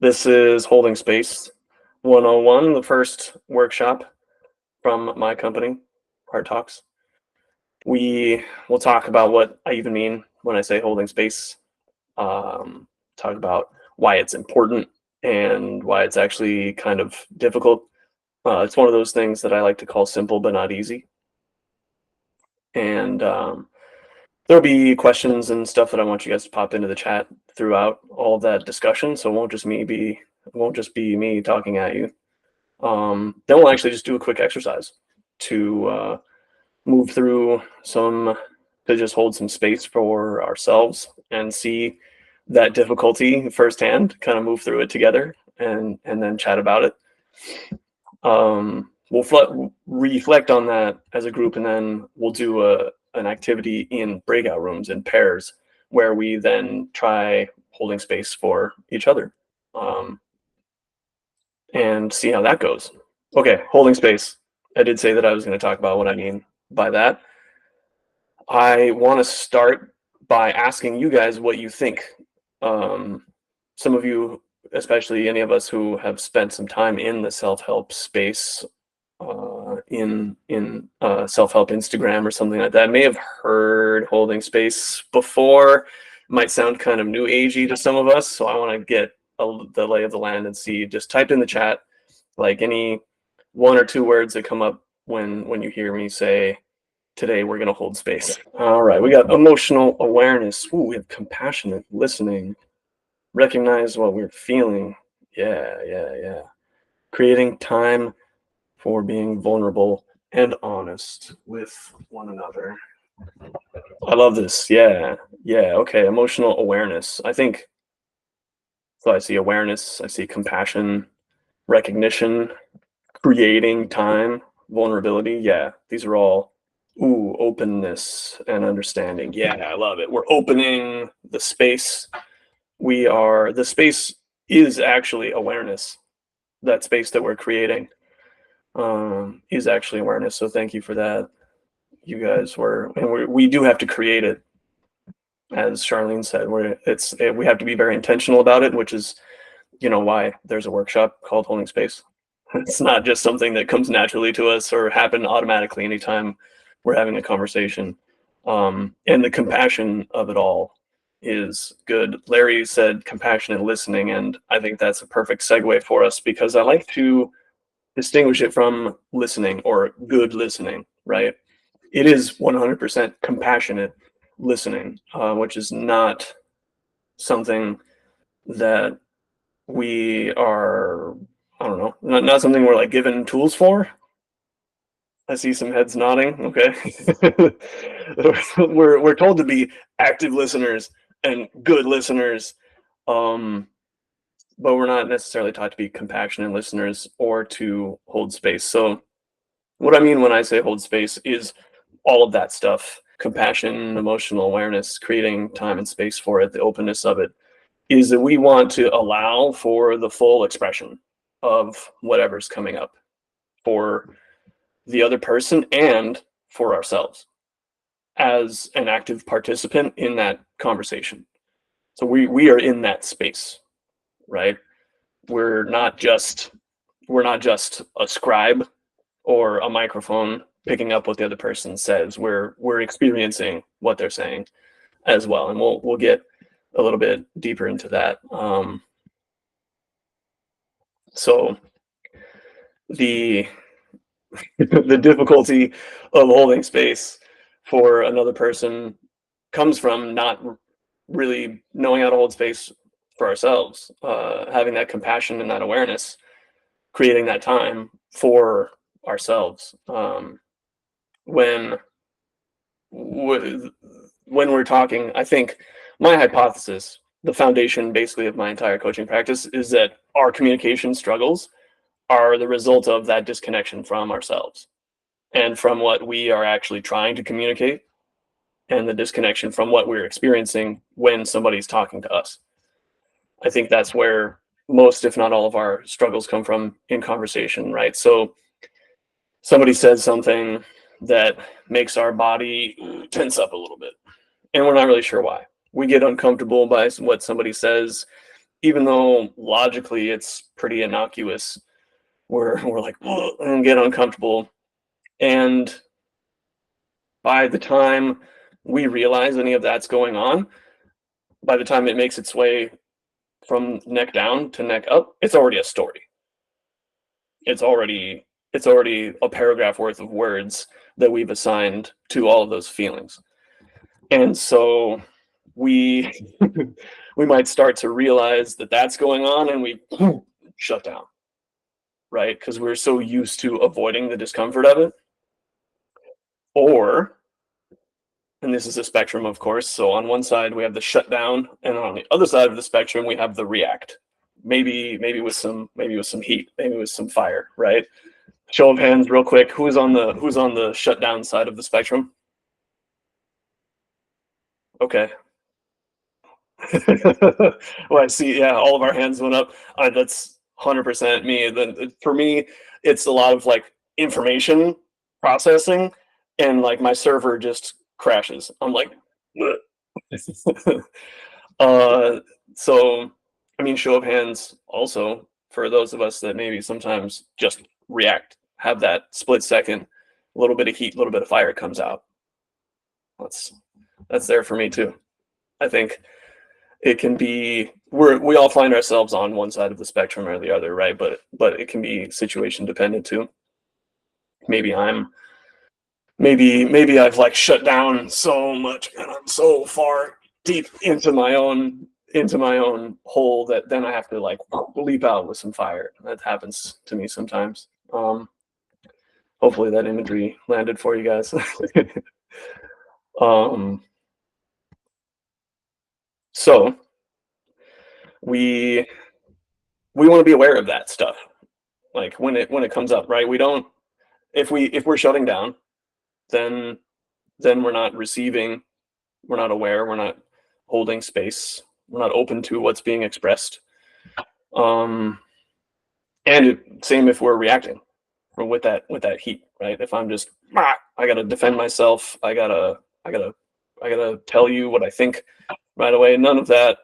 This is Holding Space 101, the first workshop from my company, Heart Talks. We will talk about what I even mean when I say holding space, talk about why it's important and why it's actually kind of difficult. It's one of those things that I like to call simple but not easy. And there'll be questions and stuff that I want you guys to pop into the chat throughout all of that discussion. So it won't just be me talking at you. Then we'll actually just do a quick exercise to move through to just hold some space for ourselves and see that difficulty firsthand, kind of move through it together and then chat about it. We'll reflect on that as a group, and then we'll do an activity in breakout rooms in pairs where we then try holding space for each other and see how that goes. Okay, holding space. I did say that I was going to talk about what I mean by that. I want to start by asking you guys what you think. Some of you, especially any of us who have spent some time in the self-help space, in self-help Instagram or something like that, may have heard holding space before. Might sound kind of new agey to some of us, so I want to get the lay of the land and see. Just type in the chat like any one or two words that come up when you hear me say, today we're going to hold space. All right, we got emotional awareness. Ooh, we have compassionate listening. Recognize what we're feeling. Yeah. Creating time for being vulnerable and honest with one another. I love this. Yeah. Okay, emotional awareness. I think, so I see awareness, I see compassion, recognition, creating time, vulnerability. Yeah, these are all, openness and understanding. Yeah, I love it. We're opening the space. The space is actually awareness. That space that we're creating is actually awareness. So thank you for that. You guys we do have to create it. As Charlene said, we have to be very intentional about it, which is, why there's a workshop called Holding Space. It's not just something that comes naturally to us or happen automatically anytime we're having a conversation. And the compassion of it all is good. Larry said compassionate listening, and I think that's a perfect segue for us because I like to distinguish it from listening or good listening, right? It is 100% compassionate listening, which is not something that we are, I don't know, not something we're like given tools for. I see some heads nodding. Okay. we're told to be active listeners and good listeners, but we're not necessarily taught to be compassionate listeners or to hold space. So what I mean when I say hold space is all of that stuff: compassion, emotional awareness, creating time and space for it, the openness of it, is that we want to allow for the full expression of whatever's coming up for the other person and for ourselves as an active participant in that conversation. So we are in that space, right? We're not just a scribe or a microphone picking up what the other person says. We're experiencing what they're saying as well, and we'll get a little bit deeper into that. So the the difficulty of holding space for another person comes from not really knowing how to hold space for ourselves, having that compassion and that awareness, creating that time for ourselves. When we're talking, I think my hypothesis, the foundation basically of my entire coaching practice, is that our communication struggles are the result of that disconnection from ourselves and from what we are actually trying to communicate, and the disconnection from what we're experiencing when somebody's talking to us. I think that's where most, if not all, of our struggles come from in conversation, right? So somebody says something that makes our body tense up a little bit, and we're not really sure why. We get uncomfortable by what somebody says, even though logically it's pretty innocuous, we're like, "Ugh," and get uncomfortable. And by the time we realize any of that's going on, by the time it makes its way from neck down to neck up, it's already a story. It's already a paragraph worth of words that we've assigned to all of those feelings. And so we we might start to realize that that's going on, and we shut down, right? Because we're so used to avoiding the discomfort of it. Or, and this is a spectrum, of course, so on one side we have the shutdown, and on the other side of the spectrum we have the react. Maybe with some heat, maybe with some fire, right? Show of hands real quick. Who's on the shutdown side of the spectrum? Okay. Well, I see. Yeah, all of our hands went up. That's 100% me. Then for me, it's a lot of like information processing, and like my server just crashes. I'm like, uh, so I mean, show of hands also for those of us that maybe sometimes just react, have that split second, a little bit of heat, a little bit of fire comes out. That's that's there for me too. I think it can be we all find ourselves on one side of the spectrum or the other, right? But it can be situation dependent too. Maybe I'm maybe I've like shut down so much and I'm so far deep into my own hole that then I have to like leap out with some fire. That happens to me sometimes. Hopefully that imagery landed for you guys. um so we we want to be aware of that stuff, like when it comes up, right? We don't if we're shutting down, then we're not receiving, we're not aware, we're not holding space, we're not open to what's being expressed. um same if we're reacting or with that heat, right? If I'm just I gotta defend myself, I gotta tell you what I think right away. None of that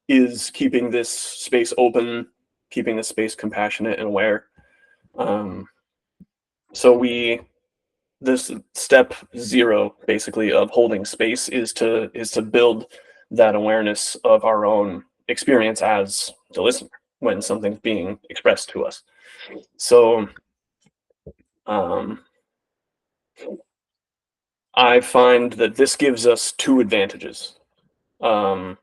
is keeping this space open, keeping this space compassionate and aware. um so we this step zero basically of holding space is to build that awareness of our own experience as the listener when something's being expressed to us. So um, I find that this gives us two advantages. um,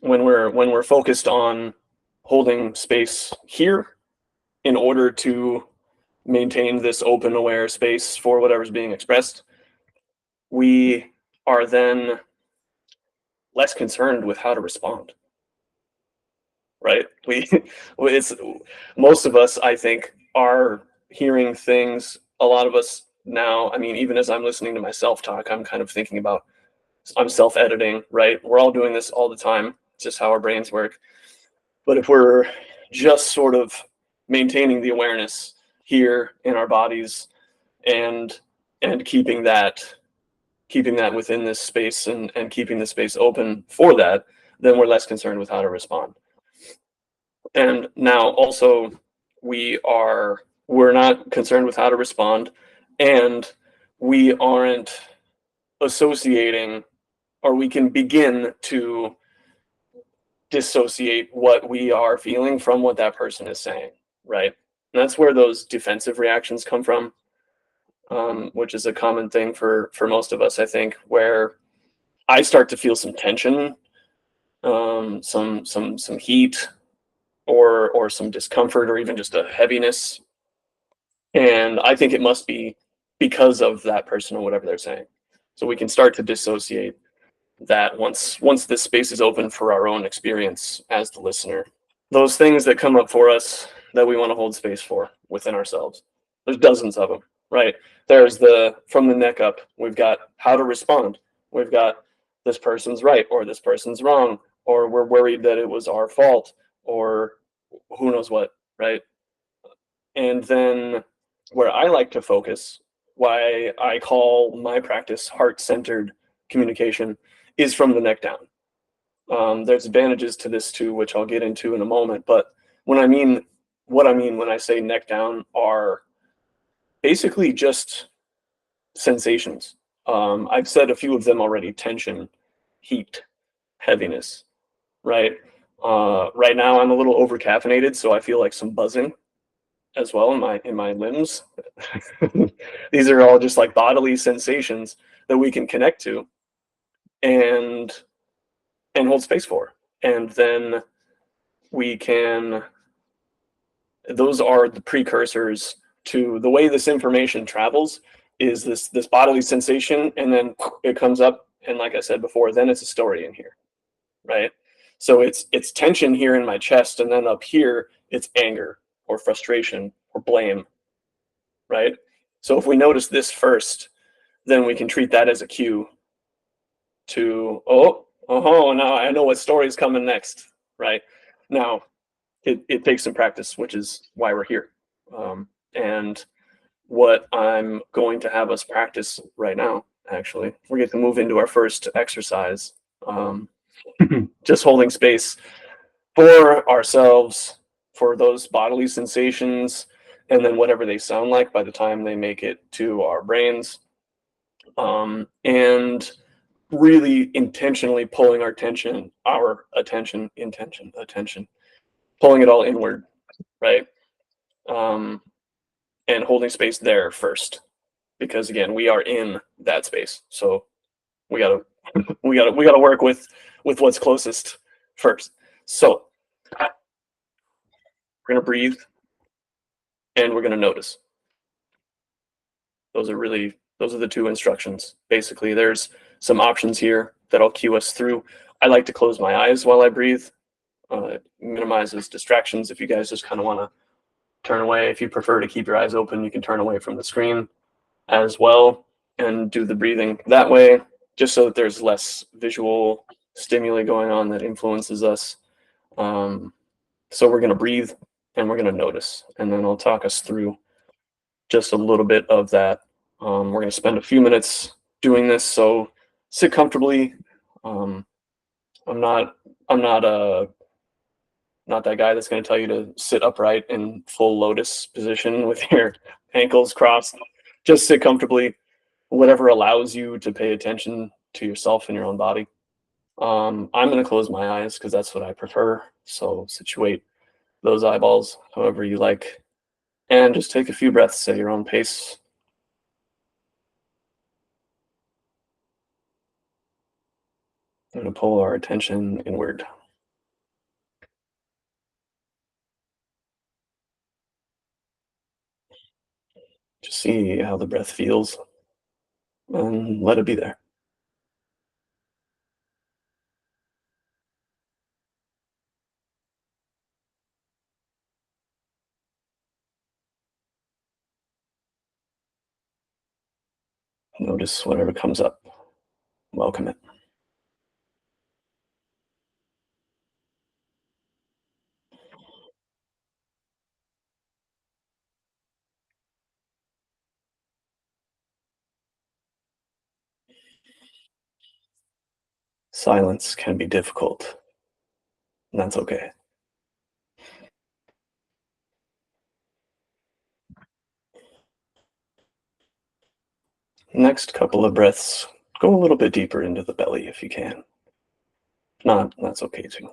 when we're focused on holding space here in order to maintain this open aware space for whatever's being expressed, we are then less concerned with how to respond, right? It's most of us, I think, are hearing things. A lot of us now, I mean, even as I'm listening to myself talk, I'm kind of thinking about, I'm self-editing, right? We're all doing this all the time. It's just how our brains work. But if we're just sort of maintaining the awareness here in our bodies, and keeping that within this space, and keeping the space open for that, then we're less concerned with how to respond. And now also we're not concerned with how to respond, and we aren't associating, or we can begin to dissociate what we are feeling from what that person is saying, right? And that's where those defensive reactions come from, which is a common thing for most of us, I think, where I start to feel some tension, some heat, or some discomfort, or even just a heaviness, and I think it must be because of that person or whatever they're saying. So we can start to dissociate that once this space is open for our own experience as the listener. Those things that come up for us that we want to hold space for within ourselves, there's dozens of them, right? There's the from the neck up, we've got how to respond, we've got this person's right or this person's wrong, or we're worried that it was our fault, or who knows what, right? And then where I like to focus, why I call my practice heart centered communication, is from the neck down. There's advantages to this too, which I'll get into in a moment. But when I mean what I mean when I say neck down are basically just sensations. I've said a few of them already: tension, heat, heaviness, right? Right now I'm a little over caffeinated, so I feel like some buzzing as well in my limbs. These are all just like bodily sensations that we can connect to and hold space for. And then we can those are the precursors to the way this information travels is this bodily sensation, and then it comes up, and like I said before, then it's a story in here, right? So it's tension here in my chest, and then up here it's anger or frustration or blame, right? So if we notice this first, then we can treat that as a cue to, oh, now I know what story is coming next, right? Now it takes some practice, which is why we're here. And what I'm going to have us practice right now, actually, we're going to move into our first exercise. Um, just holding space for ourselves, for those bodily sensations, and then whatever they sound like by the time they make it to our brains. And really intentionally pulling our attention, pulling it all inward, right? Um, and holding space there first, because again, we are in that space. So we gotta we gotta work with what's closest first. So we're gonna breathe and we're gonna notice. Those are the two instructions. Basically, there's some options here that I'll cue us through. I like to close my eyes while I breathe. It minimizes distractions. If you guys just kind of want to turn away, if you prefer to keep your eyes open, you can turn away from the screen as well and do the breathing that way, just so that there's less visual stimuli going on that influences us. So we're going to breathe and we're going to notice, and then I'll talk us through just a little bit of that. We're going to spend a few minutes doing this, so sit comfortably. Um, I'm not I'm not not that guy that's going to tell you to sit upright in full lotus position with your ankles crossed. Just sit comfortably, whatever allows you to pay attention to yourself and your own body. I'm going to close my eyes because that's what I prefer. So situate those eyeballs however you like, and just take a few breaths at your own pace. I'm going to pull our attention inward. Just see how the breath feels and let it be there. Notice whatever comes up. Welcome it. Silence can be difficult, and that's okay. Next couple of breaths, go a little bit deeper into the belly if you can. If not, that's okay too.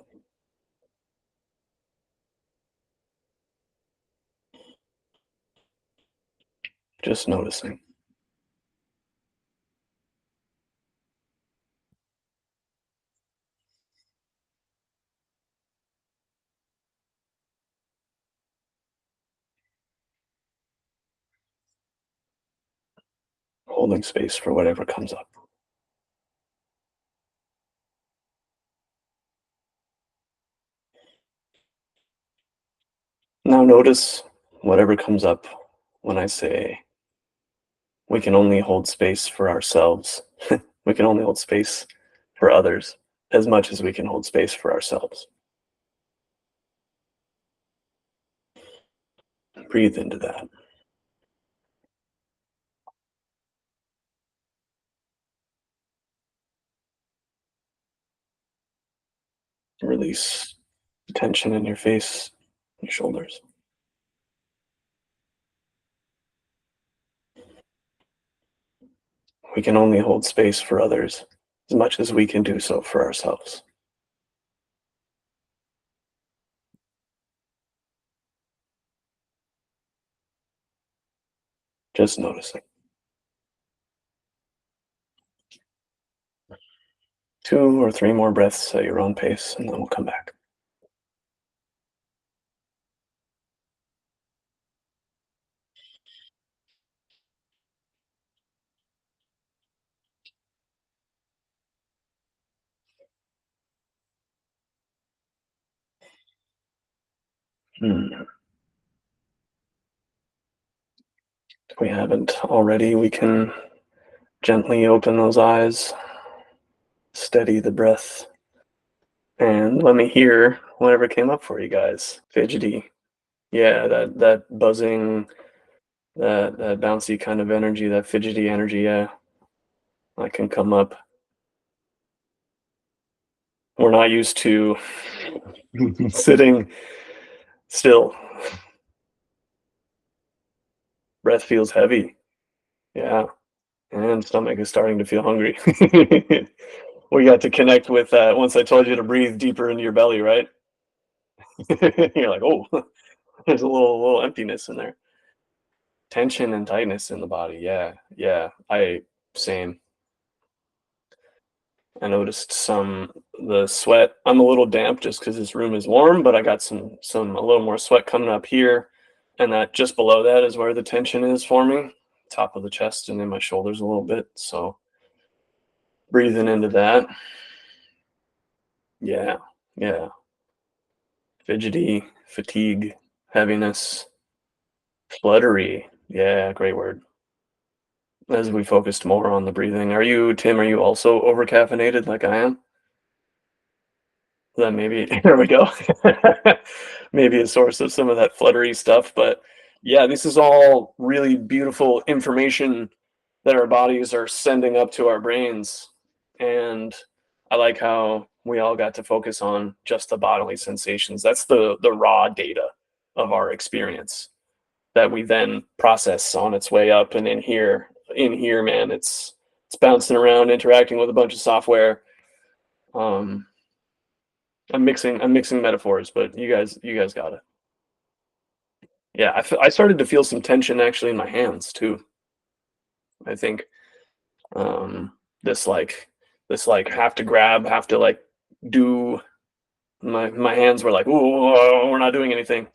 Just noticing. Holding space for whatever comes up. Now notice whatever comes up when I say we can only hold space for ourselves. We can only hold space for others as much as we can hold space for ourselves. Breathe into that. release the tension in your face, your shoulders. We can only hold space for others as much as we can do so for ourselves. Just noticing. 2 or 3 more breaths at your own pace, and then we'll come back. If we haven't already, we can gently open those eyes, steady the breath, and let me hear whatever came up for you guys. Fidgety. Yeah, that buzzing, that bouncy kind of energy, that fidgety energy, yeah. That can come up. We're not used to sitting still. Breath feels heavy. Yeah. And stomach is starting to feel hungry. We got to connect with that once I told you to breathe deeper into your belly, right? You're like, oh, there's a little emptiness in there. Tension and tightness in the body. Yeah. Yeah. Same. I noticed the sweat. I'm a little damp just because this room is warm, but I got a little more sweat coming up here, and that just below that is where the tension is forming, top of the chest and in my shoulders a little bit. So breathing into that. Yeah, yeah. Fidgety, fatigue, heaviness, fluttery. Yeah, great word. As we focused more on the breathing. Tim, are you also over caffeinated like I am? Then maybe there we go. Maybe a source of some of that fluttery stuff. But yeah, this is all really beautiful information that our bodies are sending up to our brains. And I like how we all got to focus on just the bodily sensations. That's the raw data of our experience that we then process on its way up. And in here, man, it's bouncing around, interacting with a bunch of software. Um, I'm mixing metaphors, but you guys got it. Yeah, I started to feel some tension actually in my hands too. I think um, this like have to grab, have to like do. My hands were like, ooh, we're not doing anything.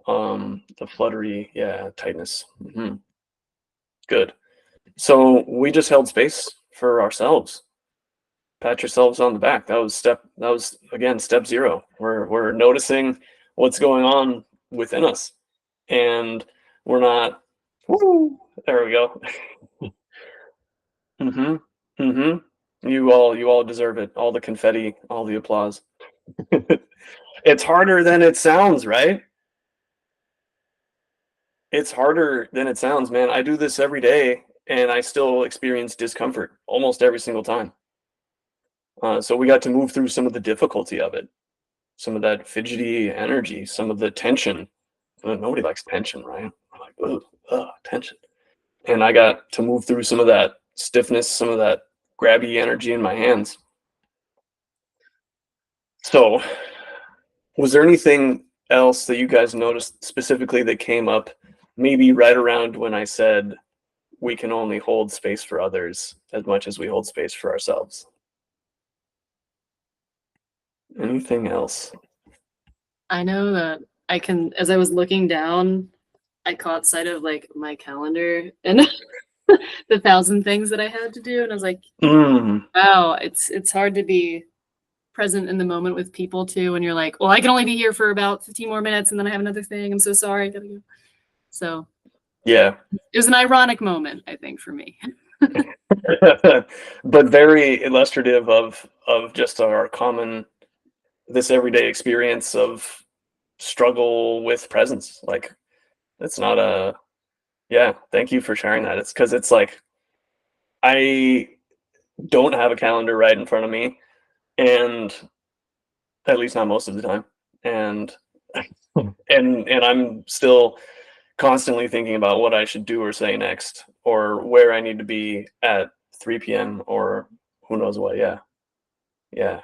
The fluttery, yeah, tightness. Good. So we just held space for ourselves. Pat yourselves on the back. That was again step 0. We're noticing what's going on within us, and we're not. Woo, there we go. Mm-hmm. Mm-hmm. You all deserve it. All the confetti, all the applause. It's harder than it sounds, right? It's harder than it sounds, man. I do this every day, and I still experience discomfort almost every single time. So we got to move through some of the difficulty of it, some of that fidgety energy, some of the tension. Nobody likes tension, right? We're like, ugh, tension. And I got to move through some of that stiffness, some of that grabby energy in my hands. So, was there anything else that you guys noticed specifically that came up maybe right around when I said we can only hold space for others as much as we hold space for ourselves? Anything else? I know that as I was looking down, I caught sight of like my calendar and the 1,000 things that I had to do. And I was like, Mm, wow, it's hard to be present in the moment with people too. And you're like, well, I can only be here for about 15 more minutes and then I have another thing. I'm so sorry. I gotta go. So yeah. it was an ironic moment, I think, for me. But very illustrative of just our common this everyday experience of struggle with presence. Like it's not a yeah, thank you for sharing that. It's because it's like I don't have a calendar right in front of me, and at least not most of the time. And and I'm still constantly thinking about what I should do or say next, or where I need to be at 3 p.m. or who knows what. Yeah, yeah.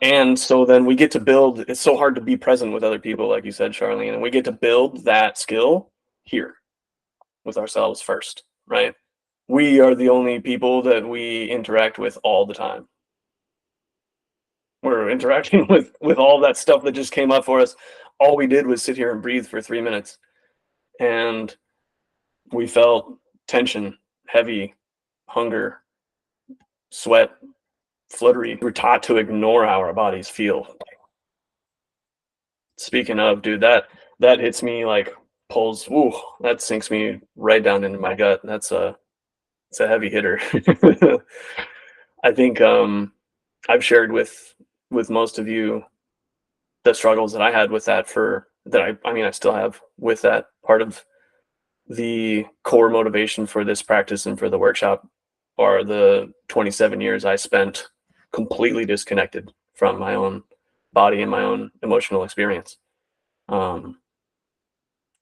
And so then we get to build. It's so hard to be present with other people, like you said, Charlene, and we get to build that skill here with ourselves first, right? We are the only people that we interact with all the time. We're interacting with all that stuff that just came up for us. All we did was sit here and breathe for 3 minutes, and we felt tension, heavy, hunger, sweat, fluttery. We're taught to ignore how our bodies feel. Speaking of, dude, that hits me like pulls. Ooh, that sinks me right down into my gut. It's a heavy hitter. I think I've shared with most of you the struggles that I had with that for that I mean I still have with that part of the core motivation for this practice and for the workshop are the 27 years I spent completely disconnected from my own body and my own emotional experience. Um,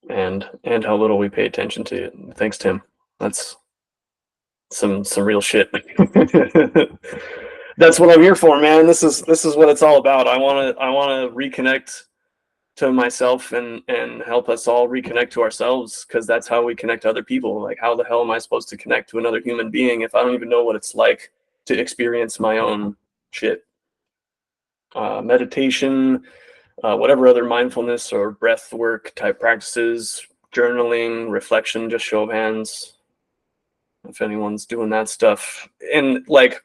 and how little we pay attention to it. Thanks, Tim. That's some real shit. That's what I'm here for, man. This is what it's all about. I wanna reconnect to myself and help us all reconnect to ourselves, because that's how we connect to other people. Like, how the hell am I supposed to connect to another human being if I don't even know what it's like to experience my own shit? Meditation, whatever other mindfulness or breath work type practices, journaling, reflection, just show of hands if anyone's doing that stuff. And like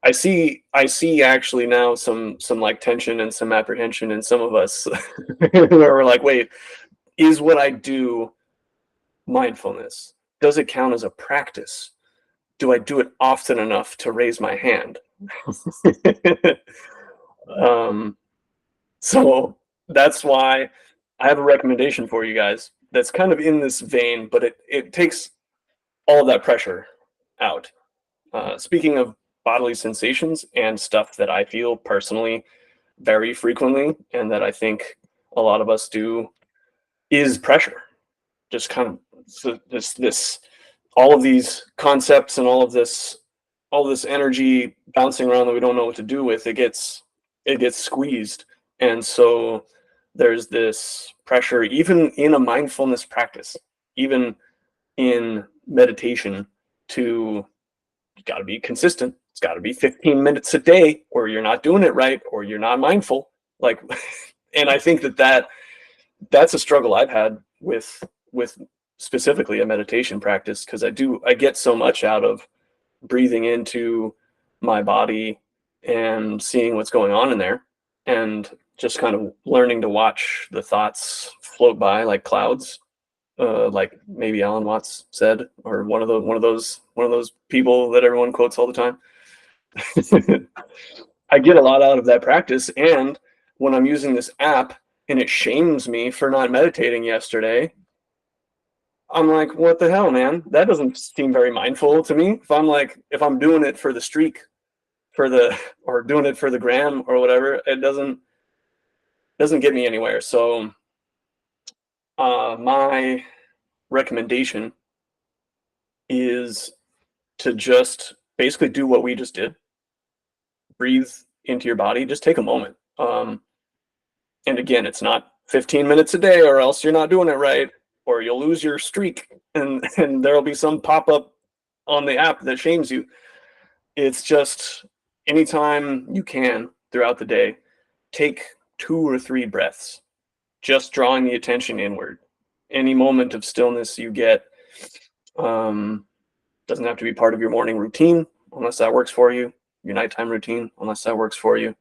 I see actually now some like tension and some apprehension in some of us where we're like, wait, is what I do mindfulness? Does it count as a practice? Do I do it often enough to raise my hand? um, so that's why I have a recommendation for you guys that's kind of in this vein, but it takes all of that pressure out. Speaking of bodily sensations and stuff that I feel personally very frequently, and that I think a lot of us do, is pressure. Just kind of this all of these concepts and all this energy bouncing around that we don't know what to do with. It gets squeezed, and so there's this pressure, even in a mindfulness practice, even in meditation, to got to be consistent. It's got to be 15 minutes a day, or you're not doing it right, or you're not mindful. Like, and I think that's a struggle I've had with specifically a meditation practice, because I get so much out of breathing into my body and seeing what's going on in there, and just kind of learning to watch the thoughts float by like clouds, like maybe Alan Watts said, or one of those people that everyone quotes all the time. I get a lot out of that practice, and when I'm using this app and it shames me for not meditating yesterday, I'm like, what the hell, man? That doesn't seem very mindful to me. If I'm doing it for the streak, or doing it for the gram or whatever, it doesn't get me anywhere. So, my recommendation is to just basically do what we just did. Breathe into your body. Just take a moment. And again, it's not 15 minutes a day, or else you're not doing it right, or you'll lose your streak, and there'll be some pop up on the app that shames you. It's just anytime you can throughout the day, take 2 or 3 breaths, just drawing the attention inward. Any moment of stillness you get, doesn't have to be part of your morning routine unless that works for you, your nighttime routine unless that works for you.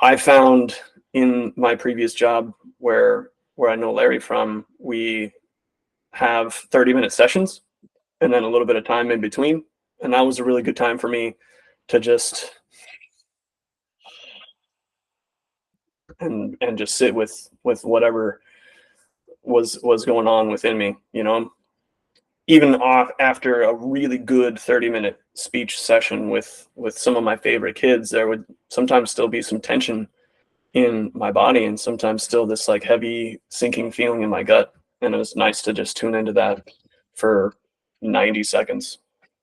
I found in my previous job, where I know Larry from, we have 30-minute sessions and then a little bit of time in between. And that was a really good time for me to just and just sit with whatever was going on within me, even after a really good 30-minute speech session with some of my favorite kids, there would sometimes still be some tension in my body, and sometimes still this like heavy sinking feeling in my gut. And it was nice to just tune into that for 90 seconds.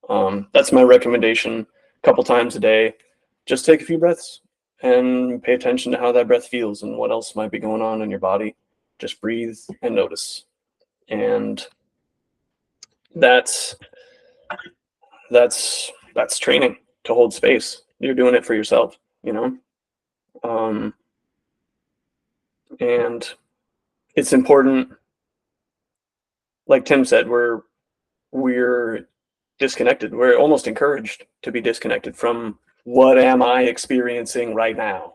That's my recommendation. A couple times a day, just take a few breaths and pay attention to how that breath feels and what else might be going on in your body. Just breathe and notice. And that's training to hold space. You're doing it for yourself, you know. And it's important, like Tim said, we're disconnected. We're almost encouraged to be disconnected from what am I experiencing right now.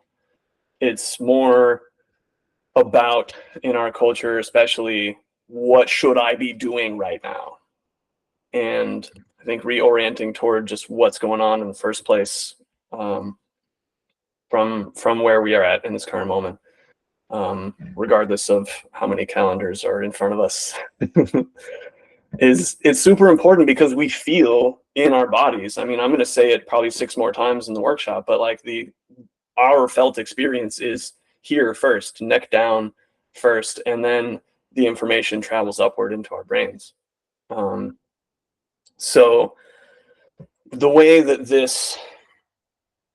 It's more about, in our culture especially, what should I be doing right now? And I think reorienting toward just what's going on in the first place, from where we are at in this current moment, regardless of how many calendars are in front of us. It's super important, because we feel in our bodies. I mean, I'm going to say it probably 6 more times in the workshop, but like our felt experience is here first, neck down first, and then the information travels upward into our brains. So the way that this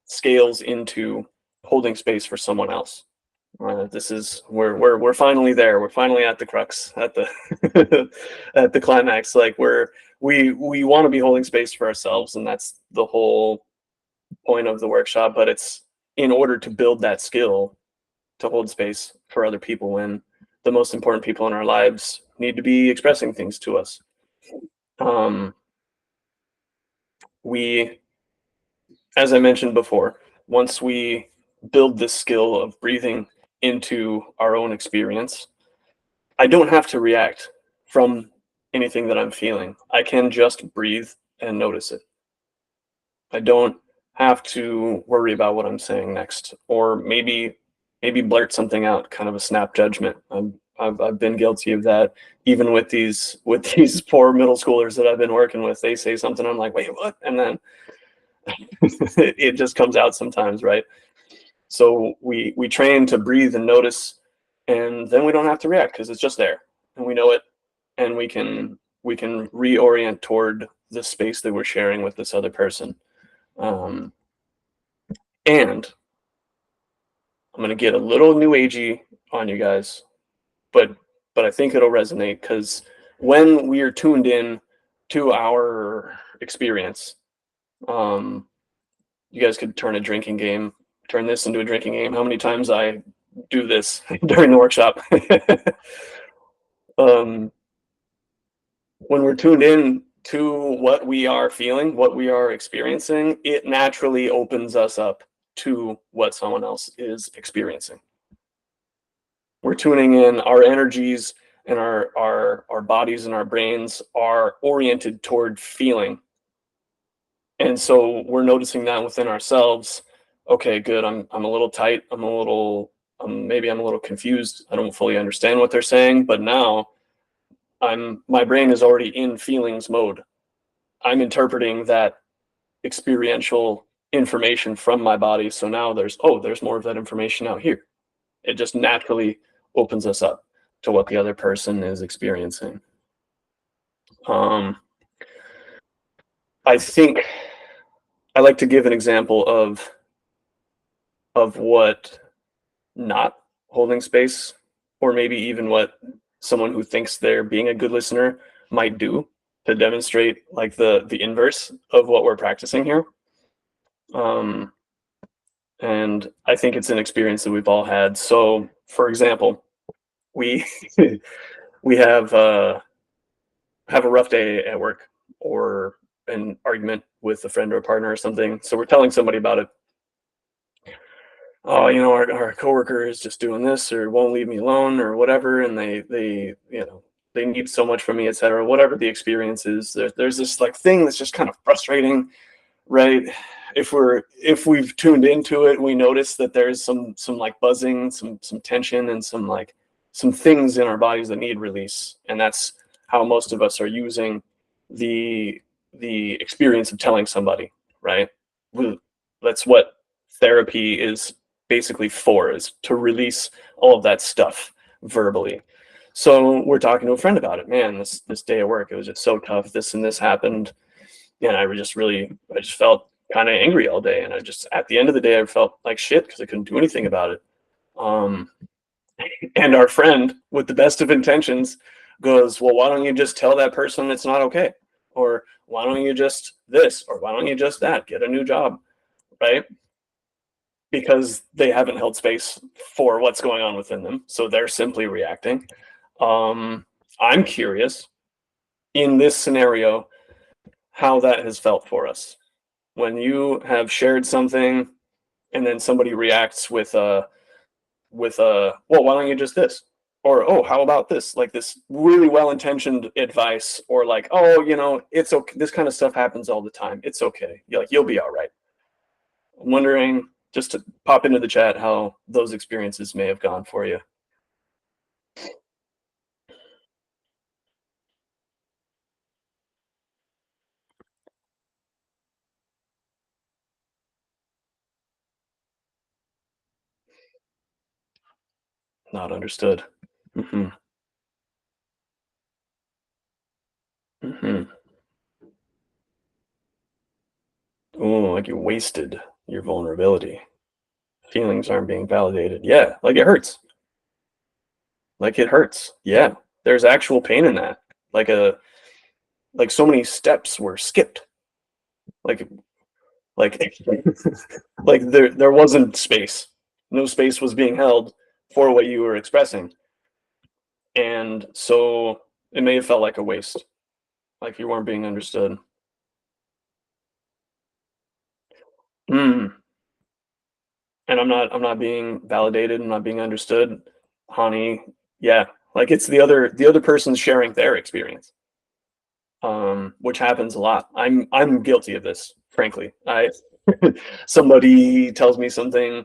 scales into holding space for someone else, this is we're finally there. We're finally at the crux, at the at the climax. Like we want to be holding space for ourselves, and that's the whole point of the workshop. But it's in order to build that skill to hold space for other people when the most important people in our lives need to be expressing things to us. We, as I mentioned before, once we build this skill of breathing into our own experience, I don't have to react from anything that I'm feeling. I can just breathe and notice it. I don't have to worry about what I'm saying next, or maybe blurt something out, kind of a snap judgment. I've been guilty of that, even with these poor middle schoolers that I've been working with. They say something, I'm like, wait, what? And then it just comes out sometimes, right? So we train to breathe and notice, and then we don't have to react because it's just there, and we know it, and we can reorient toward the space that we're sharing with this other person. And I'm gonna get a little new agey on you guys, but I think it'll resonate, because when we are tuned in to our experience, you guys could turn this into a drinking game. How many times I do this during the workshop? When we're tuned in to what we are feeling, what we are experiencing, it naturally opens us up to what someone else is experiencing. We're tuning in, our energies and our bodies and our brains are oriented toward feeling. And so we're noticing that within ourselves. Okay, good. I'm a little tight. Maybe I'm a little confused. I don't fully understand what they're saying, but now my brain is already in feelings mode. I'm interpreting that experiential information from my body. So now there's more of that information out here. It just naturally opens us up to what the other person is experiencing. I think I like to give an example of what not holding space, or maybe even what someone who thinks they're being a good listener might do, to demonstrate like the inverse of what we're practicing here. And I think it's an experience that we've all had. So, for example, we we have a rough day at work, or an argument with a friend or a partner or something. So we're telling somebody about it. Oh, our coworker is just doing this, or won't leave me alone, or whatever, and they need so much from me, etc. Whatever the experience is, there's this like thing that's just kind of frustrating, right? If we've tuned into it, we notice that there's some like buzzing, some tension, and some things in our bodies that need release, and that's how most of us are using the experience of telling somebody, right? That's what therapy is basically for, is to release all of that stuff verbally. So we're talking to a friend about it. Man, this day at work, it was just so tough. This and this happened. And I just felt kind of angry all day. And at the end of the day, I felt like shit because I couldn't do anything about it. Um, and our friend, with the best of intentions, goes, well, why don't you just tell that person it's not okay? Or why don't you just this? Or why don't you just that? Get a new job, right? Because they haven't held space for what's going on within them. So they're simply reacting. I'm curious, in this scenario, how that has felt for us. When you have shared something and then somebody reacts with well, why don't you just this? Or, oh, how about this? Like this really well-intentioned advice, or like, oh, it's okay. This kind of stuff happens all the time. It's okay. You'll be all right. I'm wondering, just to pop into the chat, how those experiences may have gone for you. Not understood. Mm-hmm. Mm-hmm. Oh, like you wasted your vulnerability. Feelings aren't being validated. Yeah, like it hurts. Like it hurts. Yeah, there's actual pain in that. Like so many steps were skipped. Like like like there wasn't space. No space was being held for what you were expressing. And so it may have felt like a waste, like you weren't being understood. Mm. And I'm not being validated, I'm not being understood. Honey, yeah. Like it's the other person's sharing their experience. Which happens a lot. I'm guilty of this, frankly. Somebody tells me something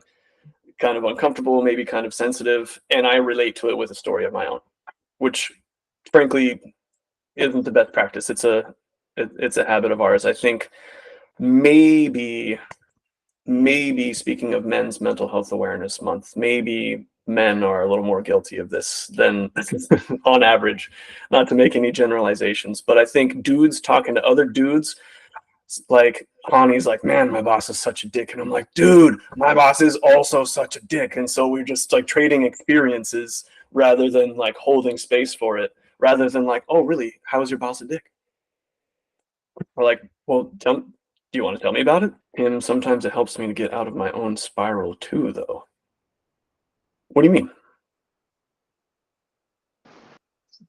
kind of uncomfortable, maybe kind of sensitive, and I relate to it with a story of my own, which frankly isn't the best practice. It's a habit of ours. I think maybe speaking of Men's Mental Health Awareness Month, maybe men are a little more guilty of this than on average. Not to make any generalizations, but I think dudes talking to other dudes, like Hani's like, man, my boss is such a dick. And I'm like, dude, my boss is also such a dick. And so we're just like trading experiences rather than like holding space for it, rather than like, oh, really? How is your boss a dick? Or like, well, do you want to tell me about it? And sometimes it helps me to get out of my own spiral too, though. What do you mean?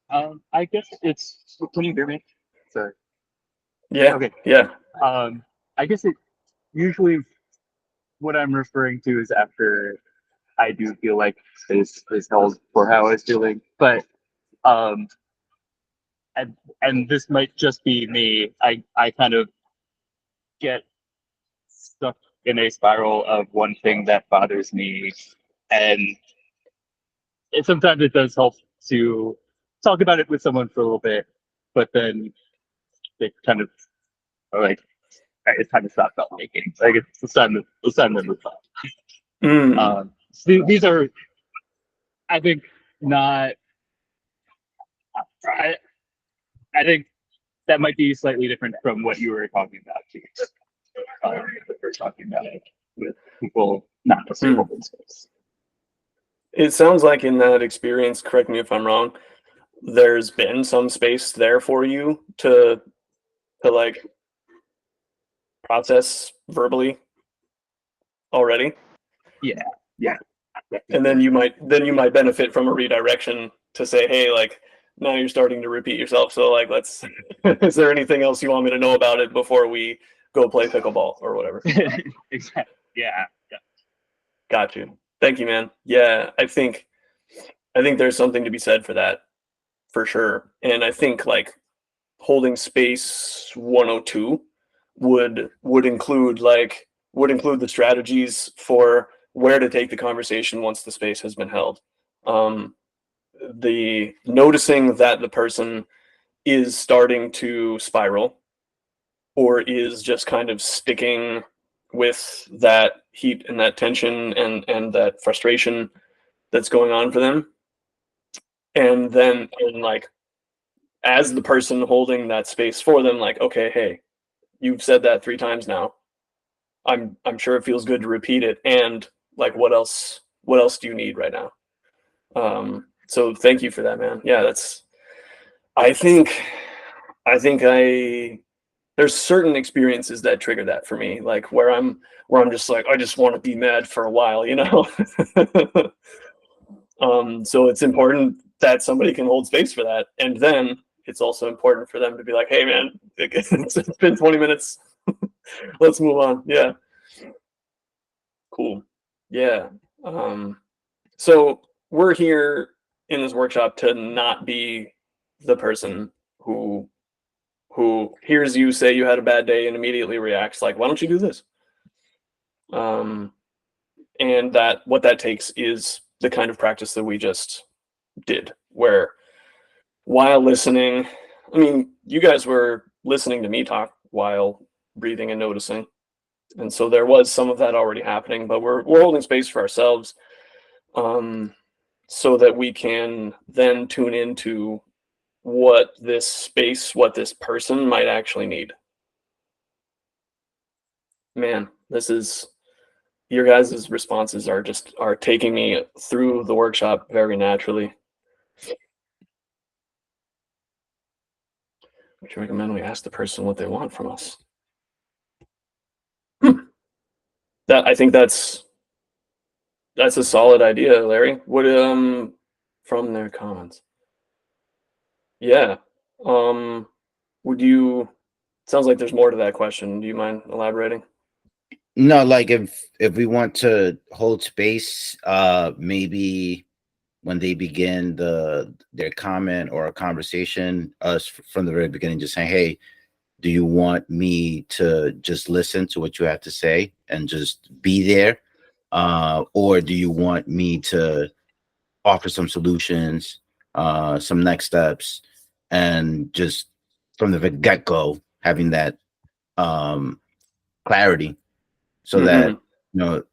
I guess it's. Can you hear me? Sorry. Yeah. Okay. Yeah. I guess it usually what I'm referring to is after I do feel like space is held for how I was feeling, but um, and this might just be me. I kind of get stuck in a spiral of one thing that bothers me, and sometimes it does help to talk about it with someone for a little bit, but then they kind of are like, it's time to stop making. Like it's time to move on. Mm. These are, I think, not. I, I think that might be slightly different from what you were talking about. What we're talking about with people not necessarily open space. It sounds like in that experience, correct me if I'm wrong, there's been some space there for you to like process verbally already. Yeah. And then you might benefit from a redirection to say, hey, like now you're starting to repeat yourself. So like let's is there anything else you want me to know about it before we go play pickleball or whatever? Exactly. Yeah. Got you. Thank you, man. Yeah, I think there's something to be said for that, for sure. And I think like holding space 102 would include the strategies for where to take the conversation once the space has been held. The noticing that the person is starting to spiral or is just kind of sticking with that heat and that tension and that frustration that's going on for them. And then and like as the person holding that space for them, like, okay, hey, you've said that 3 times now. I'm sure it feels good to repeat it. And like what else do you need right now? So thank you for that, man. Yeah, that's I think I think I there's certain experiences that trigger that for me, like where I'm just like, I just want to be mad for a while, you know? So it's important that somebody can hold space for that. And then it's also important for them to be like, hey man, it's been 20 minutes. Let's move on. Yeah. Cool. Yeah. So we're here in this workshop to not be the person who hears you say you had a bad day and immediately reacts like, why don't you do this? And that what that takes is the kind of practice that we just did, where while listening, I mean, you guys were listening to me talk while breathing and noticing. And so there was some of that already happening, but we're holding space for ourselves, so that we can then tune into what this space, what this person might actually need. Man, this is your guys' responses are taking me through the workshop very naturally. Would you recommend we ask the person what they want from us? That I think that's a solid idea, Larry. What from their comments? Yeah. Would you sounds like there's more to that question. Do you mind elaborating? No, like if we want to hold space, maybe when they begin their comment or a conversation, us from the very beginning, just saying, "Hey, do you want me to just listen to what you have to say and just be there, or do you want me to offer some solutions, some next steps, and just from the get-go having that clarity, so that Mhm. you know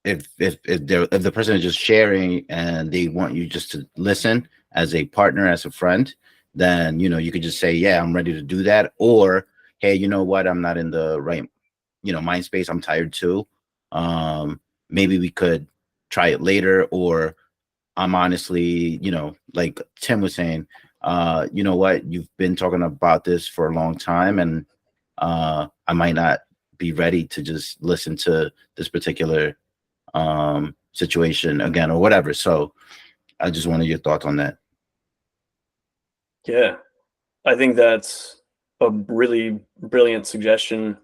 if the person is just sharing and they want you just to listen as a partner, as a friend, then you could just say, yeah, I'm ready to do that, or hey, you know what, I'm not in the right mind space, I'm tired too, maybe we could try it later, or I'm honestly, like Tim was saying, you know what, you've been talking about this for a long time, and I might not be ready to just listen to this particular situation again or whatever. So I just wanted your thoughts on that. Yeah. I think that's a really brilliant suggestion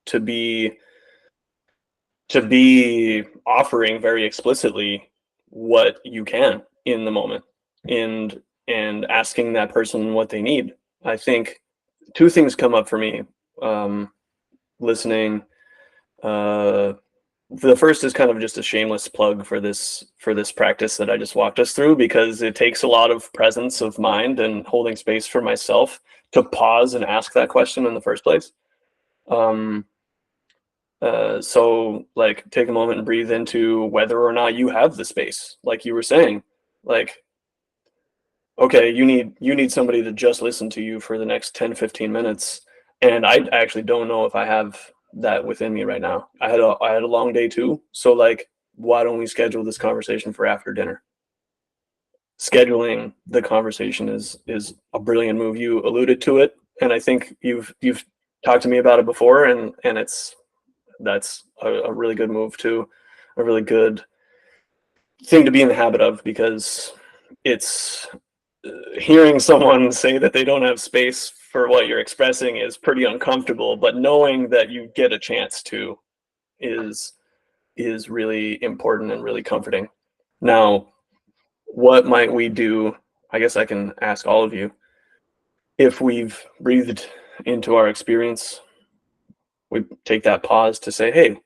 to be offering very explicitly what you can in the moment, and asking that person what they need. I think two things come up for me, listening. The first is kind of just a shameless plug for this practice that I just walked us through, because it takes a lot of presence of mind and holding space for myself to pause and ask that question in the first place. Um, so like take a moment and breathe into whether or not you have the space, like you were saying. Like, okay, you need somebody to just listen to you for the next 10-15 minutes, and I actually don't know if I have that within me right now. I had a long day too, so like, why don't we schedule this conversation for after dinner? Scheduling the conversation is a brilliant move. You alluded to it, and I think you've talked to me about it before, and that's a really good move too, a really good thing to be in the habit of, because it's hearing someone say that they don't have space for what you're expressing is pretty uncomfortable, but knowing that you get a chance to is really important and really comforting. Now, what might we do? I guess I can ask all of you, if we've breathed into our experience, we take that pause to say, hey,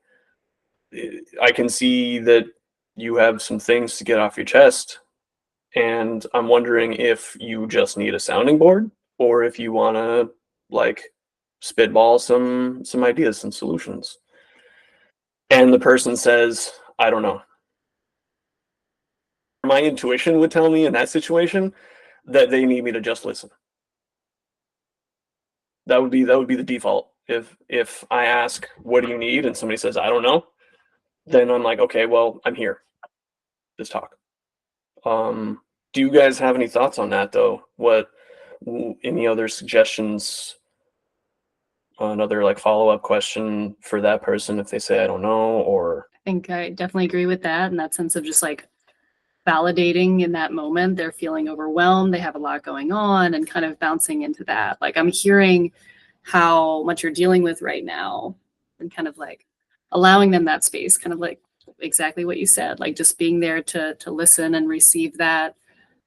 I can see that you have some things to get off your chest, and I'm wondering if you just need a sounding board, or if you want to like spitball some ideas, some solutions. And the person says, I don't know. My intuition would tell me in that situation that they need me to just listen. That would be the default. If I ask, what do you need? And somebody says, I don't know, then I'm like, okay, well, I'm here. Just talk. Do you guys have any thoughts on that though? Any other suggestions? Another like follow-up question for that person if they say I don't know, or I think I definitely agree with that, in that sense of just like validating in that moment. They're feeling overwhelmed, they have a lot going on, and kind of bouncing into that. Like, I'm hearing how much you're dealing with right now, and kind of like allowing them that space, kind of like exactly what you said, like just being there to listen and receive that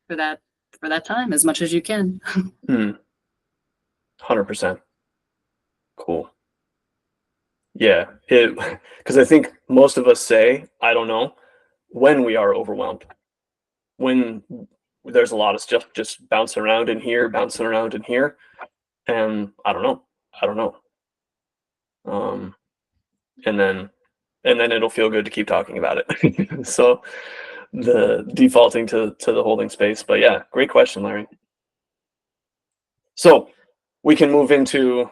for that time as much as you can. 100%. Cool. Yeah, because I think most of us say I don't know when we are overwhelmed, when there's a lot of stuff just bouncing around in here, and I don't know. And then it'll feel good to keep talking about it. So the defaulting to the holding space. But yeah, great question, Larry. So we can move into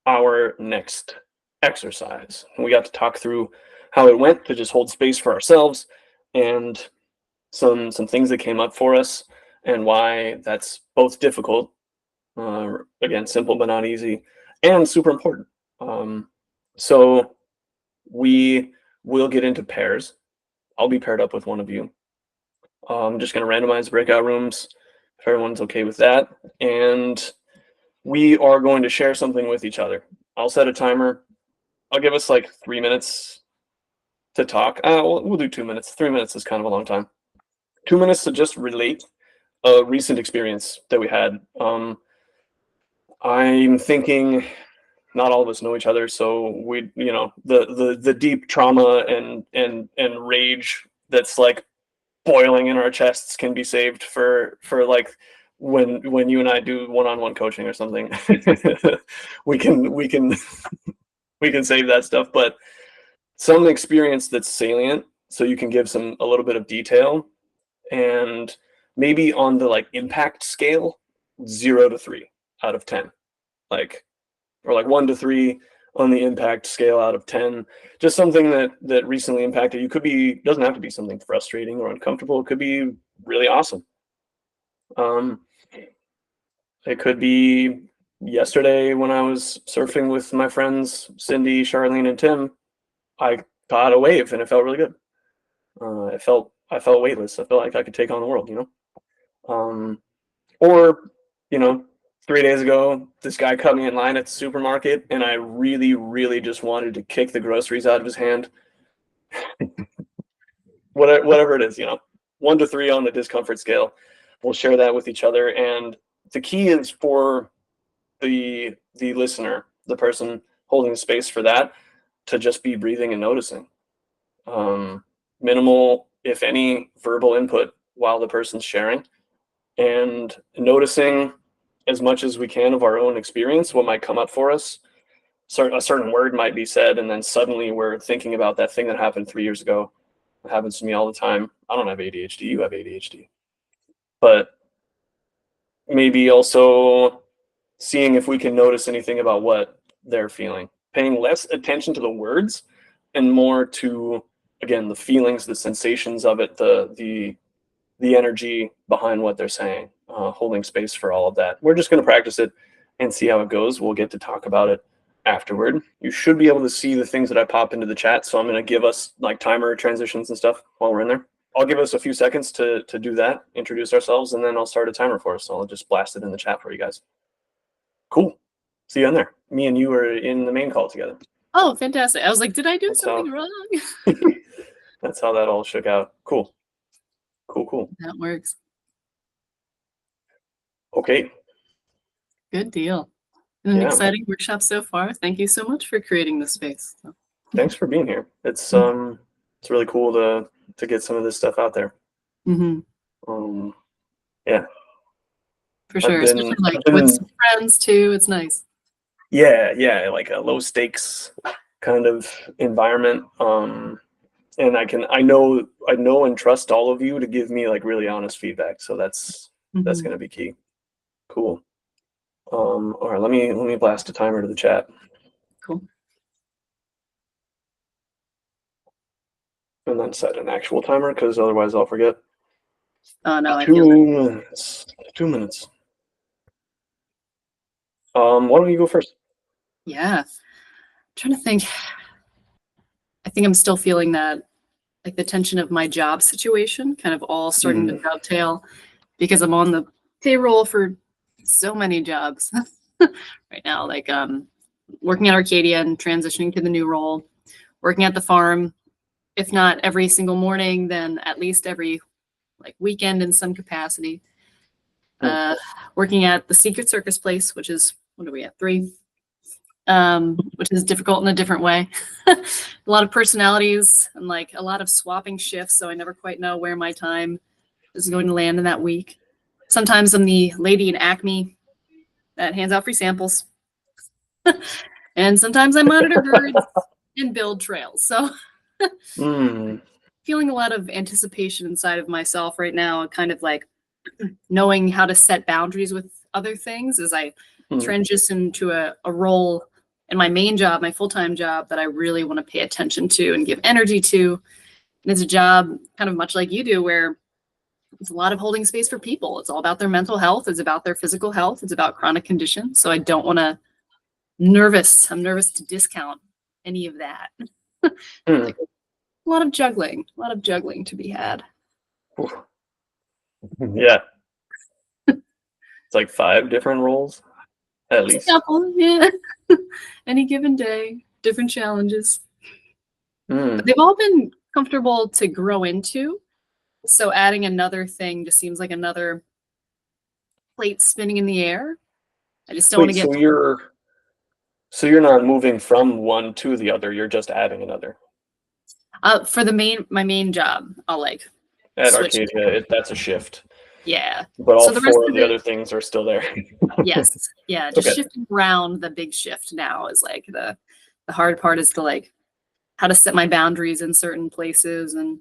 our next exercise. We got to talk through how it went to just hold space for ourselves, and some things that came up for us, and why that's both difficult, again, simple but not easy, and super important. So we will get into pairs. I'll be paired up with one of you. I'm just going to randomize breakout rooms if everyone's okay with that. And we are going to share something with each other. I'll set a timer. I'll give us like 3 minutes to talk. We'll do 2 minutes. 3 minutes is kind of a long time. 2 minutes to just relate a recent experience that we had. I'm thinking not all of us know each other, so we, the deep trauma and rage that's like boiling in our chests can be saved for like when you and I do one-on-one coaching or something. we can we can save that stuff, but some experience that's salient, so you can give a little bit of detail, and maybe on the like impact scale, 0 to 3 out of 10, like, or like 1 to 3 on the impact scale out of 10. Just something that recently impacted you. Doesn't have to be something frustrating or uncomfortable. It could be really awesome. It could be yesterday when I was surfing with my friends Cindy, Charlene, and Tim. I caught a wave and it felt really good. I felt weightless. I felt like I could take on the world, Or, 3 days ago, this guy cut me in line at the supermarket, and I really, really just wanted to kick the groceries out of his hand. Whatever it is, 1 to 3 on the discomfort scale. We'll share that with each other, and the key is for the listener, the person holding the space for that, to just be breathing and noticing. Minimal, if any, verbal input while the person's sharing, and noticing as much as we can of our own experience, what might come up for us. A certain word might be said, and then suddenly we're thinking about that thing that happened 3 years ago. It happens to me all the time. I don't have ADHD. You have ADHD. But maybe also seeing if we can notice anything about what they're feeling. Paying less attention to the words and more to, again, the feelings, the sensations of it, the energy behind what they're saying, holding space for all of that. We're just going to practice it and see how it goes. We'll get to talk about it afterward. You should be able to see the things that I pop into the chat, so I'm going to give us like timer transitions and stuff while we're in there. I'll give us a few seconds to do that, introduce ourselves, and then I'll start a timer for us. So I'll just blast it in the chat for you guys. Cool. See you in there. Me and you are in the main call together. Oh, fantastic. I was like, did I do something wrong? That's how that all shook out. Cool. That works. Okay. Good deal. An Yeah. exciting workshop so far. Thank you so much for creating this space. Thanks for being here. It's really cool to get some of this stuff out there. Mm-hmm. Yeah. For sure. been- Especially like I've been- with some friends too. It's nice. Yeah, like a low stakes kind of environment. And I know and trust all of you to give me like really honest feedback. So that's Mhm. going to be key. Cool. All right, let me blast a timer to the chat. Cool. And then set an actual timer because otherwise I'll forget. Oh no, I feel that. 2 minutes. 2 minutes. Why don't you go first? Yeah. Trying to think. I think I'm still feeling that, like the tension of my job situation, kind of all starting to dovetail because I'm on the payroll for so many jobs right now. Like working at Arcadia and transitioning to the new role, working at the farm, if not every single morning, then at least every like weekend in some capacity. Working at the Secret Circus place, which is, what are we at, 3? Which is difficult in a different way. A lot of personalities and like a lot of swapping shifts, so I never quite know where my time is going to land in that week. Sometimes I'm the lady in Acme that hands out free samples. And sometimes I monitor birds and build trails. So feeling a lot of anticipation inside of myself right now, kind of like knowing how to set boundaries with other things as I transition to a role in my main job, my full-time job that I really want to pay attention to and give energy to. And it's a job kind of much like you do, where it's a lot of holding space for people. It's all about their mental health. It's about their physical health. It's about chronic conditions. So I don't want to I'm nervous to discount any of that. Like a lot of juggling to be had. Yeah. It's like 5 different roles, at Just least. a couple, yeah. Any given day, different challenges. But they've all been comfortable to grow into. So adding another thing just seems like another plate spinning in the air. I just don't want Wait, to get so you're not moving from one to the other, you're just adding another. for my main job. I'll like At switch. Arcadia, that's a shift. Yeah. But all So the rest 4 of of the it- other things are still there. Yes. Yeah. Just Okay. shifting around. The big shift now is like the hard part is to like how to set my boundaries in certain places and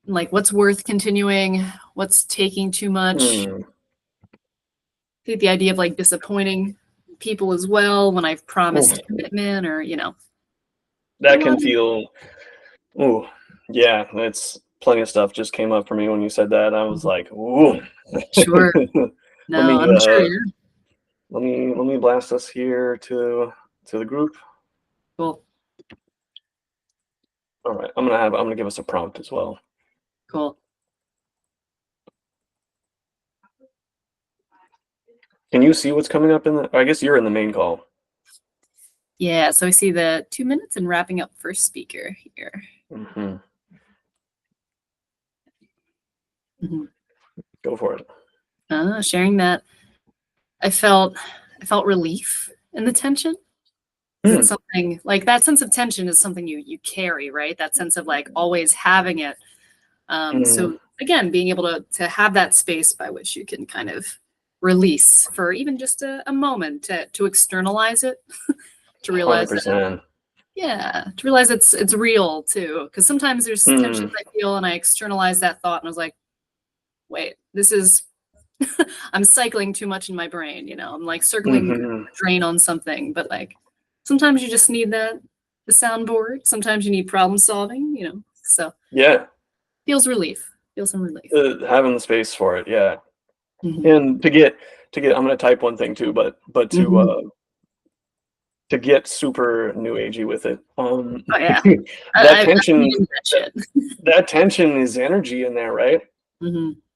like what's worth continuing, what's taking too much. I think the idea of like disappointing people as well when I've promised commitment or, That can feel, yeah, it's plenty of stuff just came up for me when you said that. I was like, ooh. Sure. No, I'm sure. Let me blast us here to the group. Cool. All right, I'm gonna give us a prompt as well. Cool. Can you see what's coming up in the? I guess you're in the main call. Yeah. So I see the 2 minutes and wrapping up first speaker here. Go for it. Sharing that I felt relief in the tension. It's something like that sense of tension is something you carry, right? That sense of like always having it. So again, being able to have that space by which you can kind of release for even just a moment to externalize it, to realize that, 100%. to realize it's real too. Because sometimes there's tensions I feel and I externalize that thought and I was like, wait, this is I'm cycling too much in my brain, I'm like circling the drain on something, but like sometimes you just need the soundboard. Sometimes you need problem solving, so Yeah. Feel some relief. Having the space for it, yeah. And to get, I'm gonna type one thing too, but to get super new agey with it. Oh yeah. that tension is energy in there, right?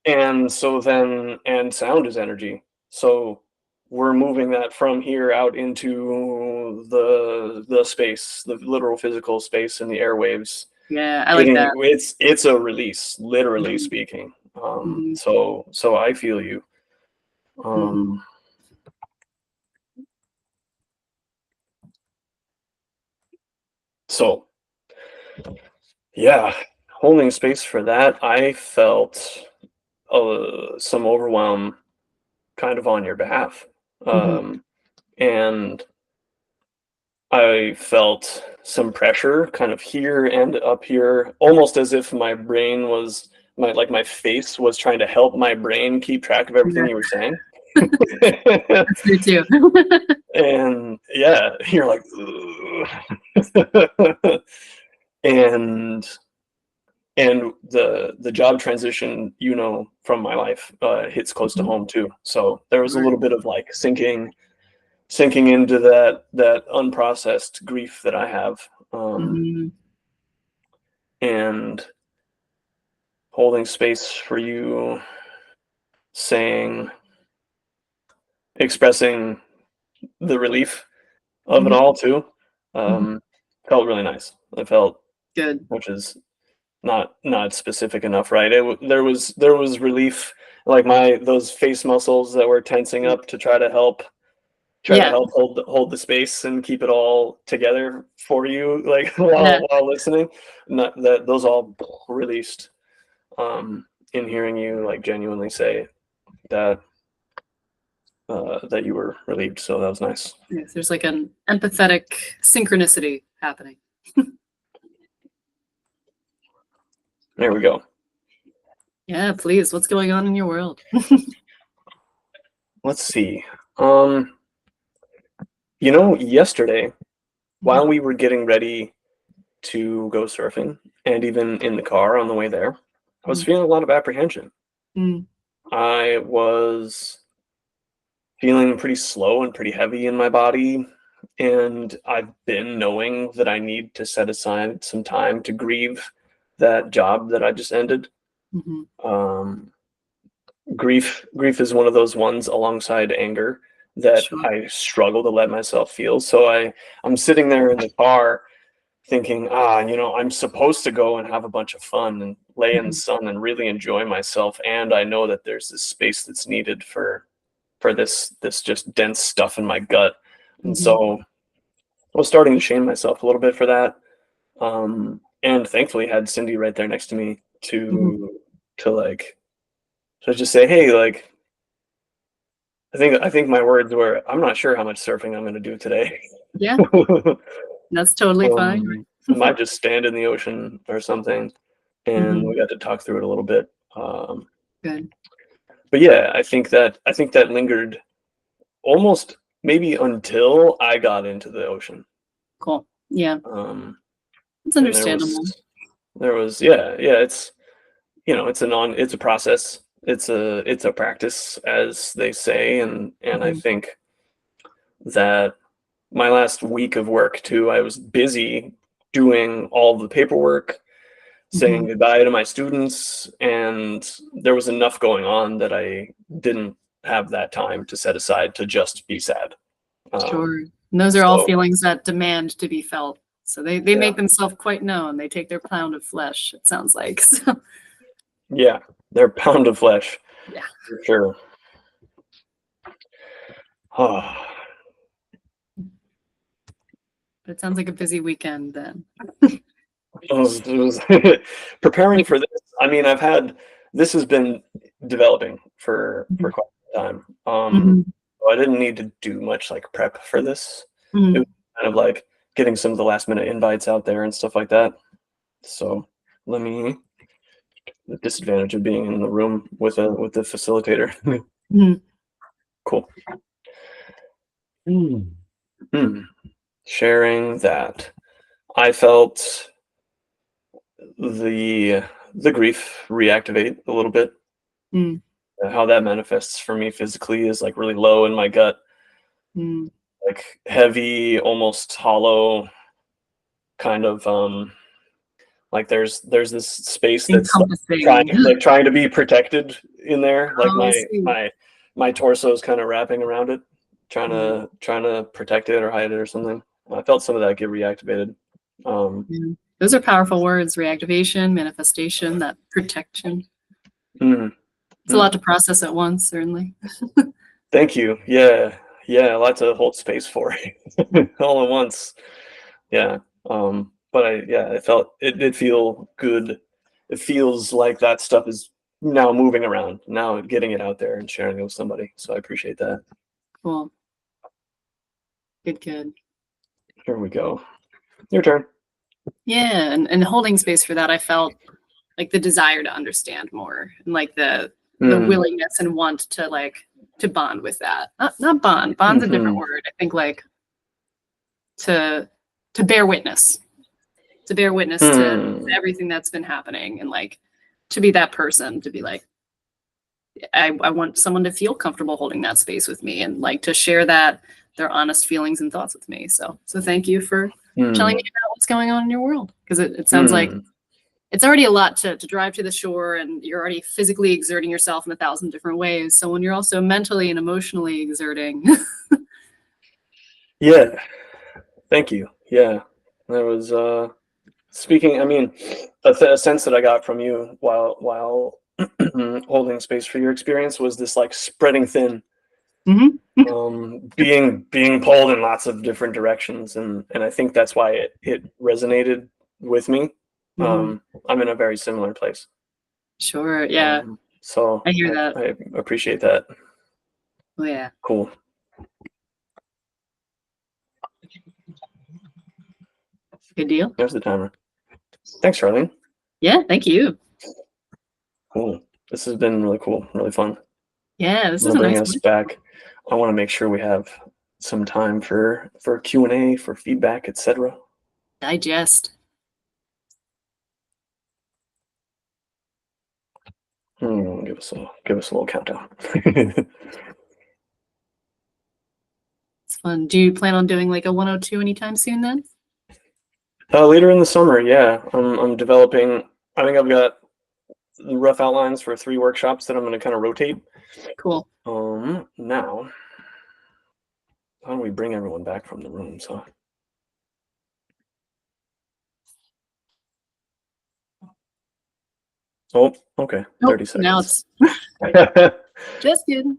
And so then, and sound is energy. So we're moving that from here out into the space, the literal physical space and the airwaves. Yeah, I like that. It's a release, literally speaking. So I feel you. So yeah, holding space for that, I felt some overwhelm kind of on your behalf. Mhm. And I felt some pressure kind of here and up here, almost as if my brain was my face was trying to help my brain keep track of everything Yeah, you were saying. that's me too. And yeah, you're like, "Ugh." and the job transition, from my life, hits close to Mhm. home too. So there was a Sure. little bit of like sinking into that unprocessed grief that I have, Mhm. and holding space for you, saying, expressing the relief of it Mhm. all too, Mhm. um, felt really nice. It felt, Good. which is not specific enough, right? There was relief, like my those face muscles that were tensing Mm. up to try to Yeah. help hold the space and keep it all together for you, like Yeah. while listening. Not that those all released, in hearing you like genuinely say that that you were relieved. So that was nice. Yes, there's like an empathetic synchronicity happening. There we go. Yeah, please. What's going on in your world? Let's see. Yesterday while we were getting ready to go surfing, and even in the car on the way there, I was Mhm. feeling a lot of apprehension. Mm. I was feeling pretty slow and pretty heavy in my body. And I've been knowing that I need to set aside some time to grieve that job that I just ended. Mhm. Um, grief is one of those ones alongside anger that Sure. I struggle to let myself feel. So I'm sitting there in the car thinking, I'm supposed to go and have a bunch of fun and lay in the Mhm. sun and really enjoy myself. And I know that there's this space that's needed for this just dense stuff in my gut. And Mhm. so I was starting to shame myself a little bit for that. And thankfully had Cindy right there next to me Mhm. to like to just say, hey, like I think my words were, I'm not sure how much surfing I'm gonna do today. Yeah, that's totally fine. I might just stand in the ocean or something. And Mhm. we got to talk through it a little bit. Good. But yeah, I think that lingered almost maybe until I got into the ocean. Cool. Yeah, Um, it's and understandable. yeah, it's a process. It's a practice, as they say, and I Mhm. think that my last week of work too, I was busy doing all the paperwork, saying Mhm. goodbye to my students, and there was enough going on that I didn't have that time to set aside to just be sad. Sure. Um, And those are all so feelings that demand to be felt. So they yeah, make themselves quite known. They take their pound of flesh, it sounds like. So yeah, they're a pound of flesh yeah. for sure. But it sounds like a busy weekend then. It was preparing Like for this. I mean, this has been developing for mhm. quite some time. Mhm. So I didn't need to do much like prep for this. It Mhm. was kind of like getting some of the last minute invites out there and stuff like that. So let me the disadvantage of being in the room with the facilitator. Mhm. Cool. Hmm. Sharing that I felt the the grief reactivate a little bit. Mm. How that manifests for me physically is like really low in my gut, Mm. like heavy, almost hollow, kind of like there's this space that's like trying Encompassing. like trying to be protected in there. Like Oh, I my see. my my torso is kind of wrapping around it, trying Mm. to trying to protect it or hide it or something. I felt some of that get reactivated. Um, Yeah. Those are powerful words, reactivation, manifestation, that protection. mm, It's a mm. lot to process at once, certainly. Thank you. Yeah, yeah, a lot to hold space for all at once. Yeah. But it felt it did feel good. It feels like that stuff is now moving around, now getting it out there and sharing it with somebody. So I appreciate that. Cool. Good. Here we go. Your turn. Yeah, and holding space for that, I felt like the desire to understand more and like the Mm. willingness and want to like to bond with that. Not bond. Bond's a different Mhm. word. I think like to bear witness. To bear witness to Hmm. everything that's been happening and like to be that person, to be like I want someone to feel comfortable holding that space with me and like to share that their honest feelings and thoughts with me. So thank you for telling me about what's going on in your world. Because it sounds like it's already a lot to drive to the shore and you're already physically exerting yourself in 1,000 different ways. So when you're also mentally and emotionally exerting. Yeah. Thank you. Yeah. That was speaking, I mean, a sense that I got from you while holding space for your experience was this like spreading thin, Mhm. being pulled in lots of different directions, and I think that's why it resonated with me. Mhm. I'm in a very similar place. Sure. Yeah. So I hear that. I appreciate that. Oh, yeah. Cool. Good deal. There's the timer. Thanks, Charlene. Yeah. Thank you. Cool. This has been really cool, really fun. Yeah. This is It'll a bring nice us one. back. I want to make sure we have some time for Q&A, for feedback, etc. Digest. Give us a little countdown. It's fun. Do you plan on doing like a 102 anytime soon then? Later in the summer, yeah, I'm developing. I think I've got rough outlines for 3 workshops that I'm going to kind of rotate. Cool. Now, how do we bring everyone back from the room? So, oh, okay, 30 seconds. Now it's just kidding.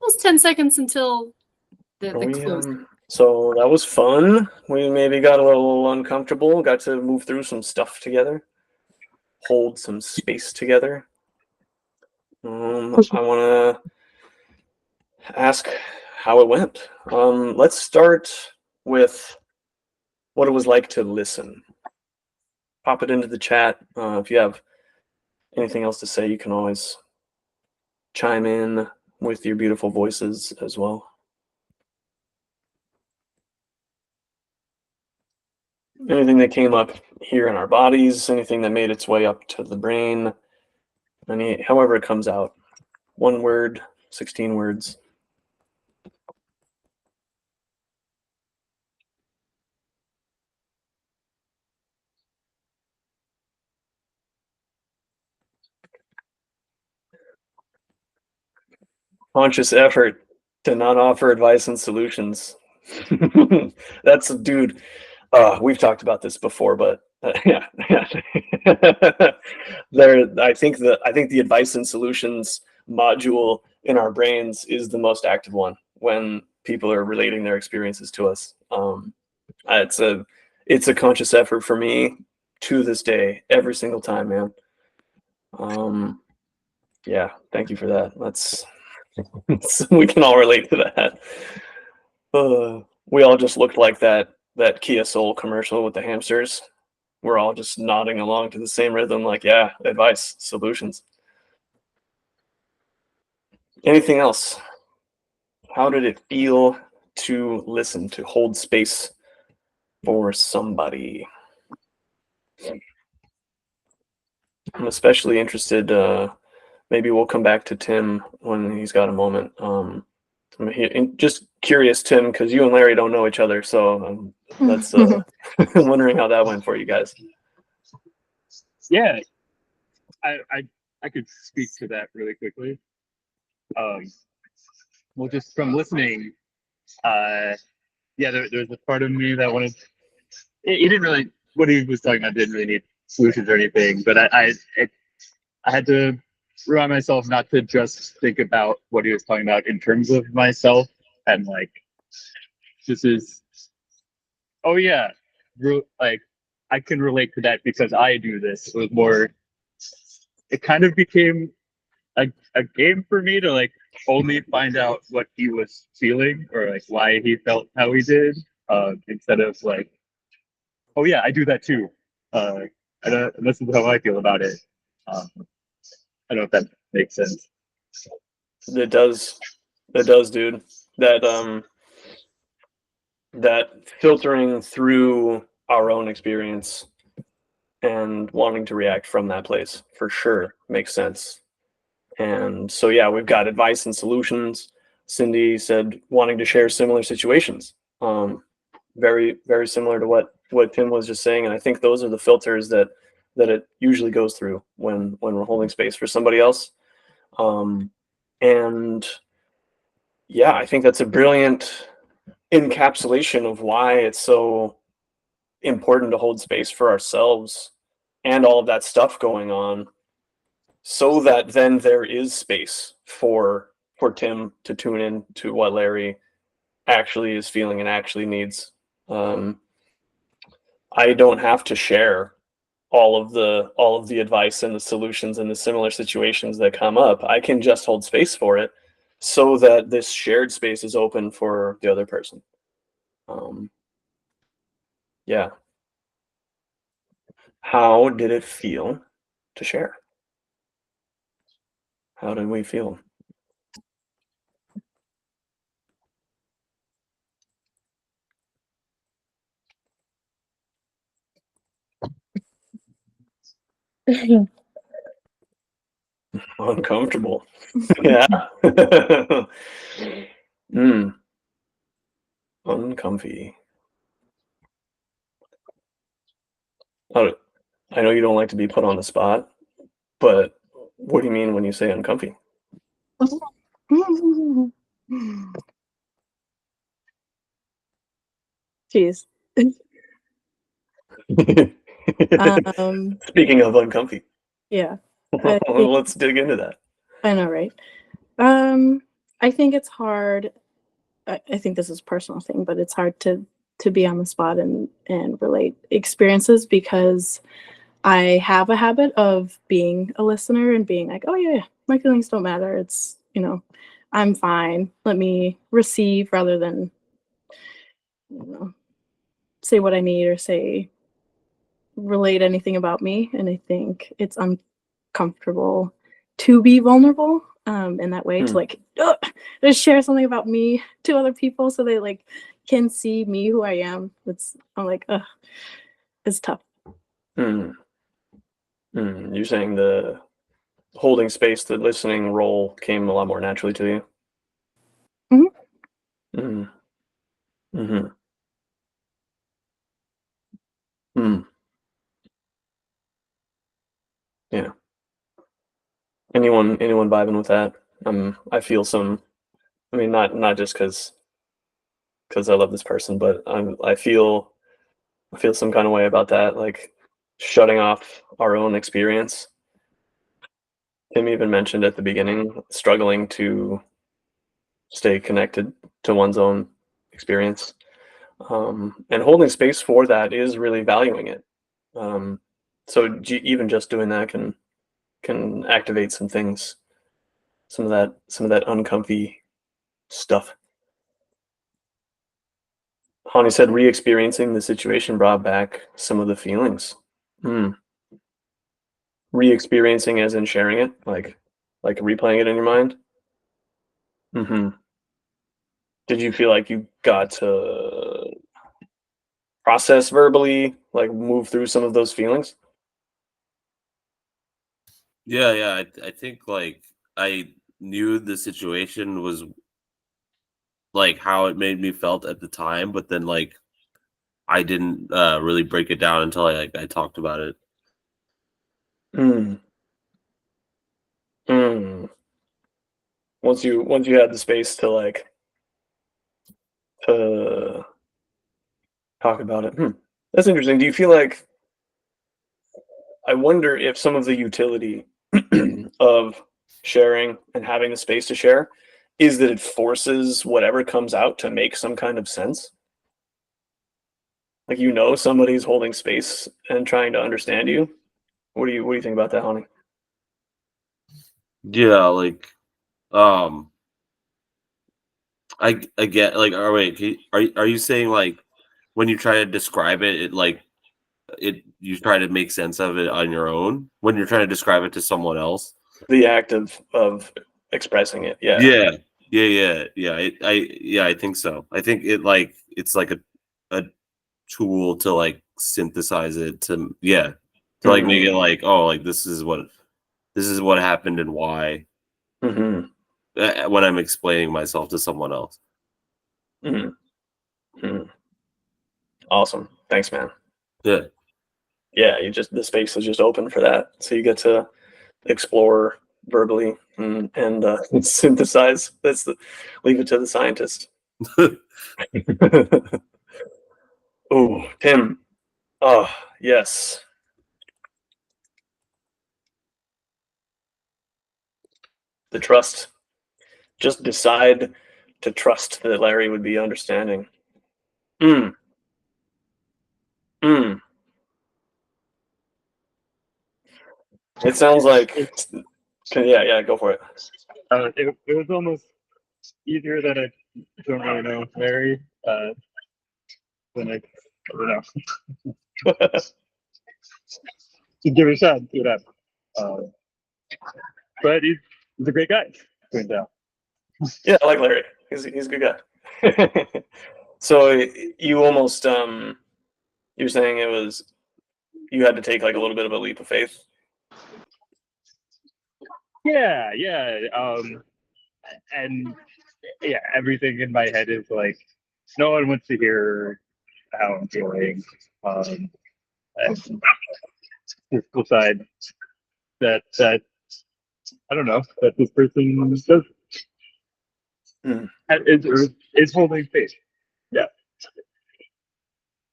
Almost 10 seconds until the close. So that was fun. We maybe got a little uncomfortable. Got to move through some stuff together, hold some space together. I want to ask how it went. Let's start with what it was like to listen. Pop it into the chat. If you have anything else to say, you can always chime in with your beautiful voices as well. Anything that came up here in our bodies, anything that made its way up to the brain, however it comes out. 1 word, 16 words. Conscious effort to not offer advice and solutions. That's, dude, we've talked about this before, but yeah. I think the advice and solutions module in our brains is the most active one when people are relating their experiences to us. It's a conscious effort for me to this day, every single time, man. Yeah, thank you for that. We can all relate to that. We all just looked like that Kia Soul commercial with the hamsters. We're all just nodding along to the same rhythm, like, yeah, advice, solutions. Anything else? How did it feel to listen, to hold space for somebody? I'm especially interested, maybe we'll come back to Tim when he's got a moment. I'm just curious, Tim, because you and Larry don't know each other, so that's I'm wondering how that went for you guys. Yeah, I could speak to that really quickly. Well, just from listening, yeah, there's a part of me that wanted. He didn't really, what he was talking about didn't really need solutions or anything, but I had to remind myself not to just think about what he was talking about in terms of myself and like this is, oh yeah, like I can relate to that because I do this. It was more it kind of became a game for me to like only find out what he was feeling or like why he felt how he did, instead of like, oh yeah, I do that too. And this is how I feel about it. I don't know if that makes sense. It does. It does, dude. That that filtering through our own experience and wanting to react from that place for sure makes sense. And so yeah, we've got advice and solutions. Cindy said wanting to share similar situations. Very, very similar to what Tim was just saying. And I think those are the filters that it usually goes through when we're holding space for somebody else. And yeah, I think that's a brilliant encapsulation of why it's so important to hold space for ourselves and all of that stuff going on, so that then there is space for Tim to tune in to what Larry actually is feeling and actually needs. I don't have to share all of the advice and the solutions and the similar situations that come up. I can just hold space for it so that this shared space is open for the other person. Yeah. How did it feel to share? How did we feel? Uncomfortable. Yeah. Uncomfy. I know you don't like to be put on the spot, but what do you mean when you say uncomfy? Jeez. Speaking of uncomfy, Yeah, let's dig into that. I know, right? I think it's hard. I think this is a personal thing, but it's hard to be on the spot and relate experiences because I have a habit of being a listener and being like, oh yeah, my feelings don't matter. It's, I'm fine. Let me receive rather than, say what I need or relate anything about me. And I think it's uncomfortable to be vulnerable in that way, to like just share something about me to other people so they like can see me, who I am. I'm like, it's tough. You're saying the holding space, the listening role came a lot more naturally to you? Yeah. Anyone vibing with that? I feel some. I mean, not just because I love this person, but I feel some kind of way about that, like shutting off our own experience. Tim even mentioned at the beginning struggling to stay connected to one's own experience, and holding space for that is really valuing it. So even just doing that can activate some things, some of that uncomfy stuff. Hani said re-experiencing the situation brought back some of the feelings. Re-experiencing as in sharing it, like replaying it in your mind. Did you feel like you got to process verbally, like move through some of those feelings? Yeah. I think like I knew the situation was like how it made me felt at the time, but then like I didn't really break it down until I talked about it. Once you had the space to like to talk about it. That's interesting. Do you feel like, I wonder if some of the utility of sharing and having the space to share is that it forces whatever comes out to make some kind of sense? Like, somebody's holding space and trying to understand you. What do you think about that, Hani? Yeah, like, um, I get like. Oh wait, are you saying like when you try to describe it, it like it you try to make sense of it on your own when you're trying to describe it to someone else? The act of expressing it. Yeah. Yeah, yeah. I think so. I think it's like a tool to like synthesize it to to like make Mhm. it like, oh, like this is what happened and why Mhm. when I'm explaining myself to someone else. Mhm. Mhm. Awesome. Thanks, man. Yeah. Yeah, you just the space is just open for that, so you get to explore verbally and synthesize. Leave it to the scientist. Oh, Tim. Oh, yes. The trust. Just decide to trust that Larry would be understanding. Mm, mm. It sounds like, It, yeah, go for it. it was almost easier that I don't really know Larry than I don't know. To give it a shot, see what happens. But he's a great guy. Turns out. Yeah, I like Larry. He's a good guy. So you almost you were saying it was you had to take like a little bit of a leap of faith. Yeah. And yeah, everything in my head is like, no one wants to hear how I'm feeling. And physical side that I don't know that this person does Hmm. is holding space. Yeah.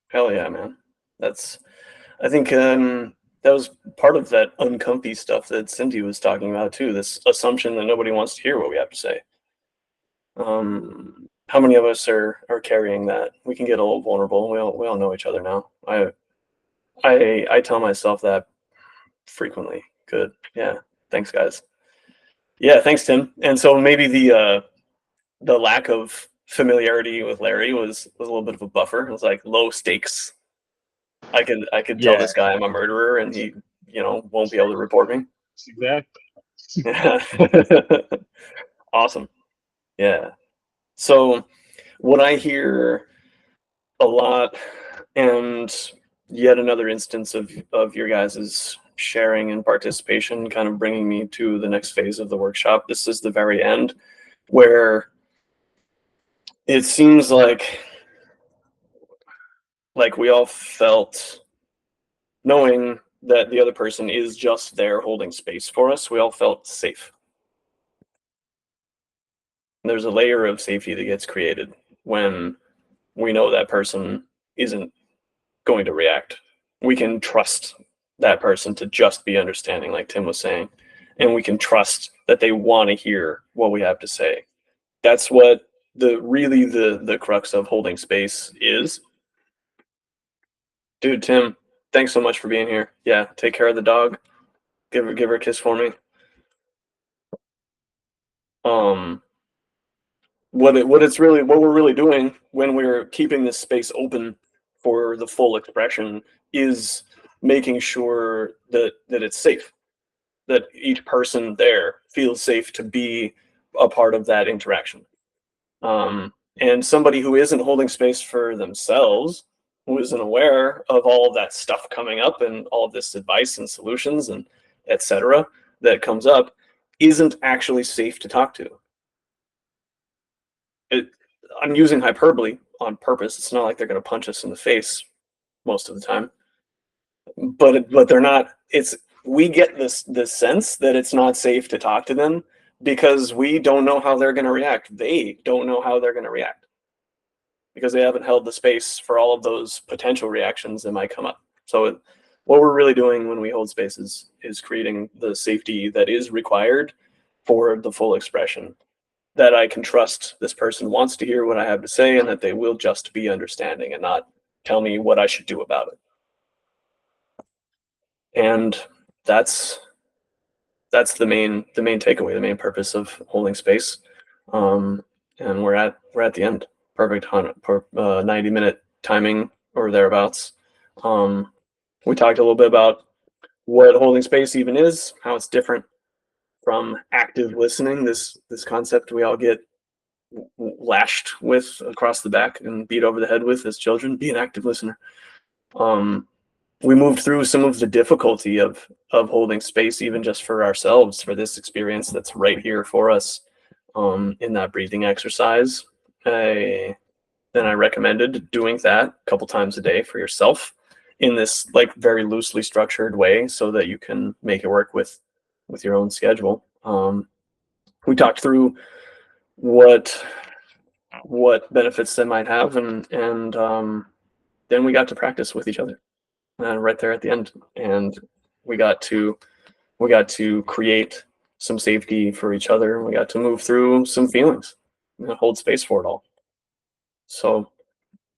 Hell yeah, man. I think that was part of that uncomfy stuff that Cindy was talking about too. This assumption that nobody wants to hear what we have to say. How many of us are carrying that? We can get a little vulnerable. We all know each other now. I tell myself that frequently. Good. Yeah. Thanks, guys. Yeah. Thanks, Tim. And so maybe the lack of familiarity with Larry was a little bit of a buffer. It was like low stakes. I could tell Yeah. this guy I'm a murderer, and he won't be able to report me. Exactly. Yeah. Awesome. Yeah. So what I hear a lot, and yet another instance of your guys' sharing and participation kind of bringing me to the next phase of the workshop. This is the very end where it seems like we all felt, knowing that the other person is just there holding space for us, we all felt safe. There's a layer of safety that gets created when we know that person isn't going to react. We can trust that person to just be understanding, like Tim was saying, and we can trust that they want to hear what we have to say. That's what the crux of holding space is. Dude, Tim, thanks so much for being here. Yeah, take care of the dog. Give her a kiss for me. Um, what we're really doing when we're keeping this space open for the full expression is making sure that it's safe, that each person there feels safe to be a part of that interaction. And somebody who isn't holding space for themselves, who isn't aware of all of that stuff coming up and all of this advice and solutions and etc. that comes up, isn't actually safe to talk to. I'm using hyperbole on purpose. It's not like they're going to punch us in the face most of the time, but they're not. It's we get this sense that it's not safe to talk to them because we don't know how they're going to react. They don't know how they're going to react because they haven't held the space for all of those potential reactions that might come up. So what we're really doing when we hold spaces is creating the safety that is required for the full expression, that I can trust this person wants to hear what I have to say and that they will just be understanding and not tell me what I should do about it. And that's that's the main takeaway, the main purpose of holding space. And we're at the end. Perfect 90-minute timing or thereabouts. We talked a little bit about what holding space even is, how it's different from active listening. This concept we all get lashed with across the back and beat over the head with as children. Be an active listener. We moved through some of the difficulty of holding space, even just for ourselves, for this experience that's right here for us, in that breathing exercise. Then I recommended doing that a couple times a day for yourself in this like very loosely structured way, so that you can make it work with your own schedule. We talked through what benefits they might have, and then we got to practice with each other right there at the end, and we got to create some safety for each other, and we got to move through some feelings and hold space for it all. So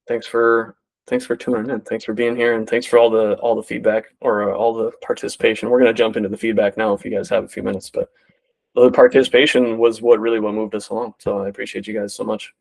thanks for tuning in. Thanks for being here, and thanks for all the feedback, or all the participation. We're going to jump into the feedback now if you guys have a few minutes, but the participation was what moved us along. So I appreciate you guys so much.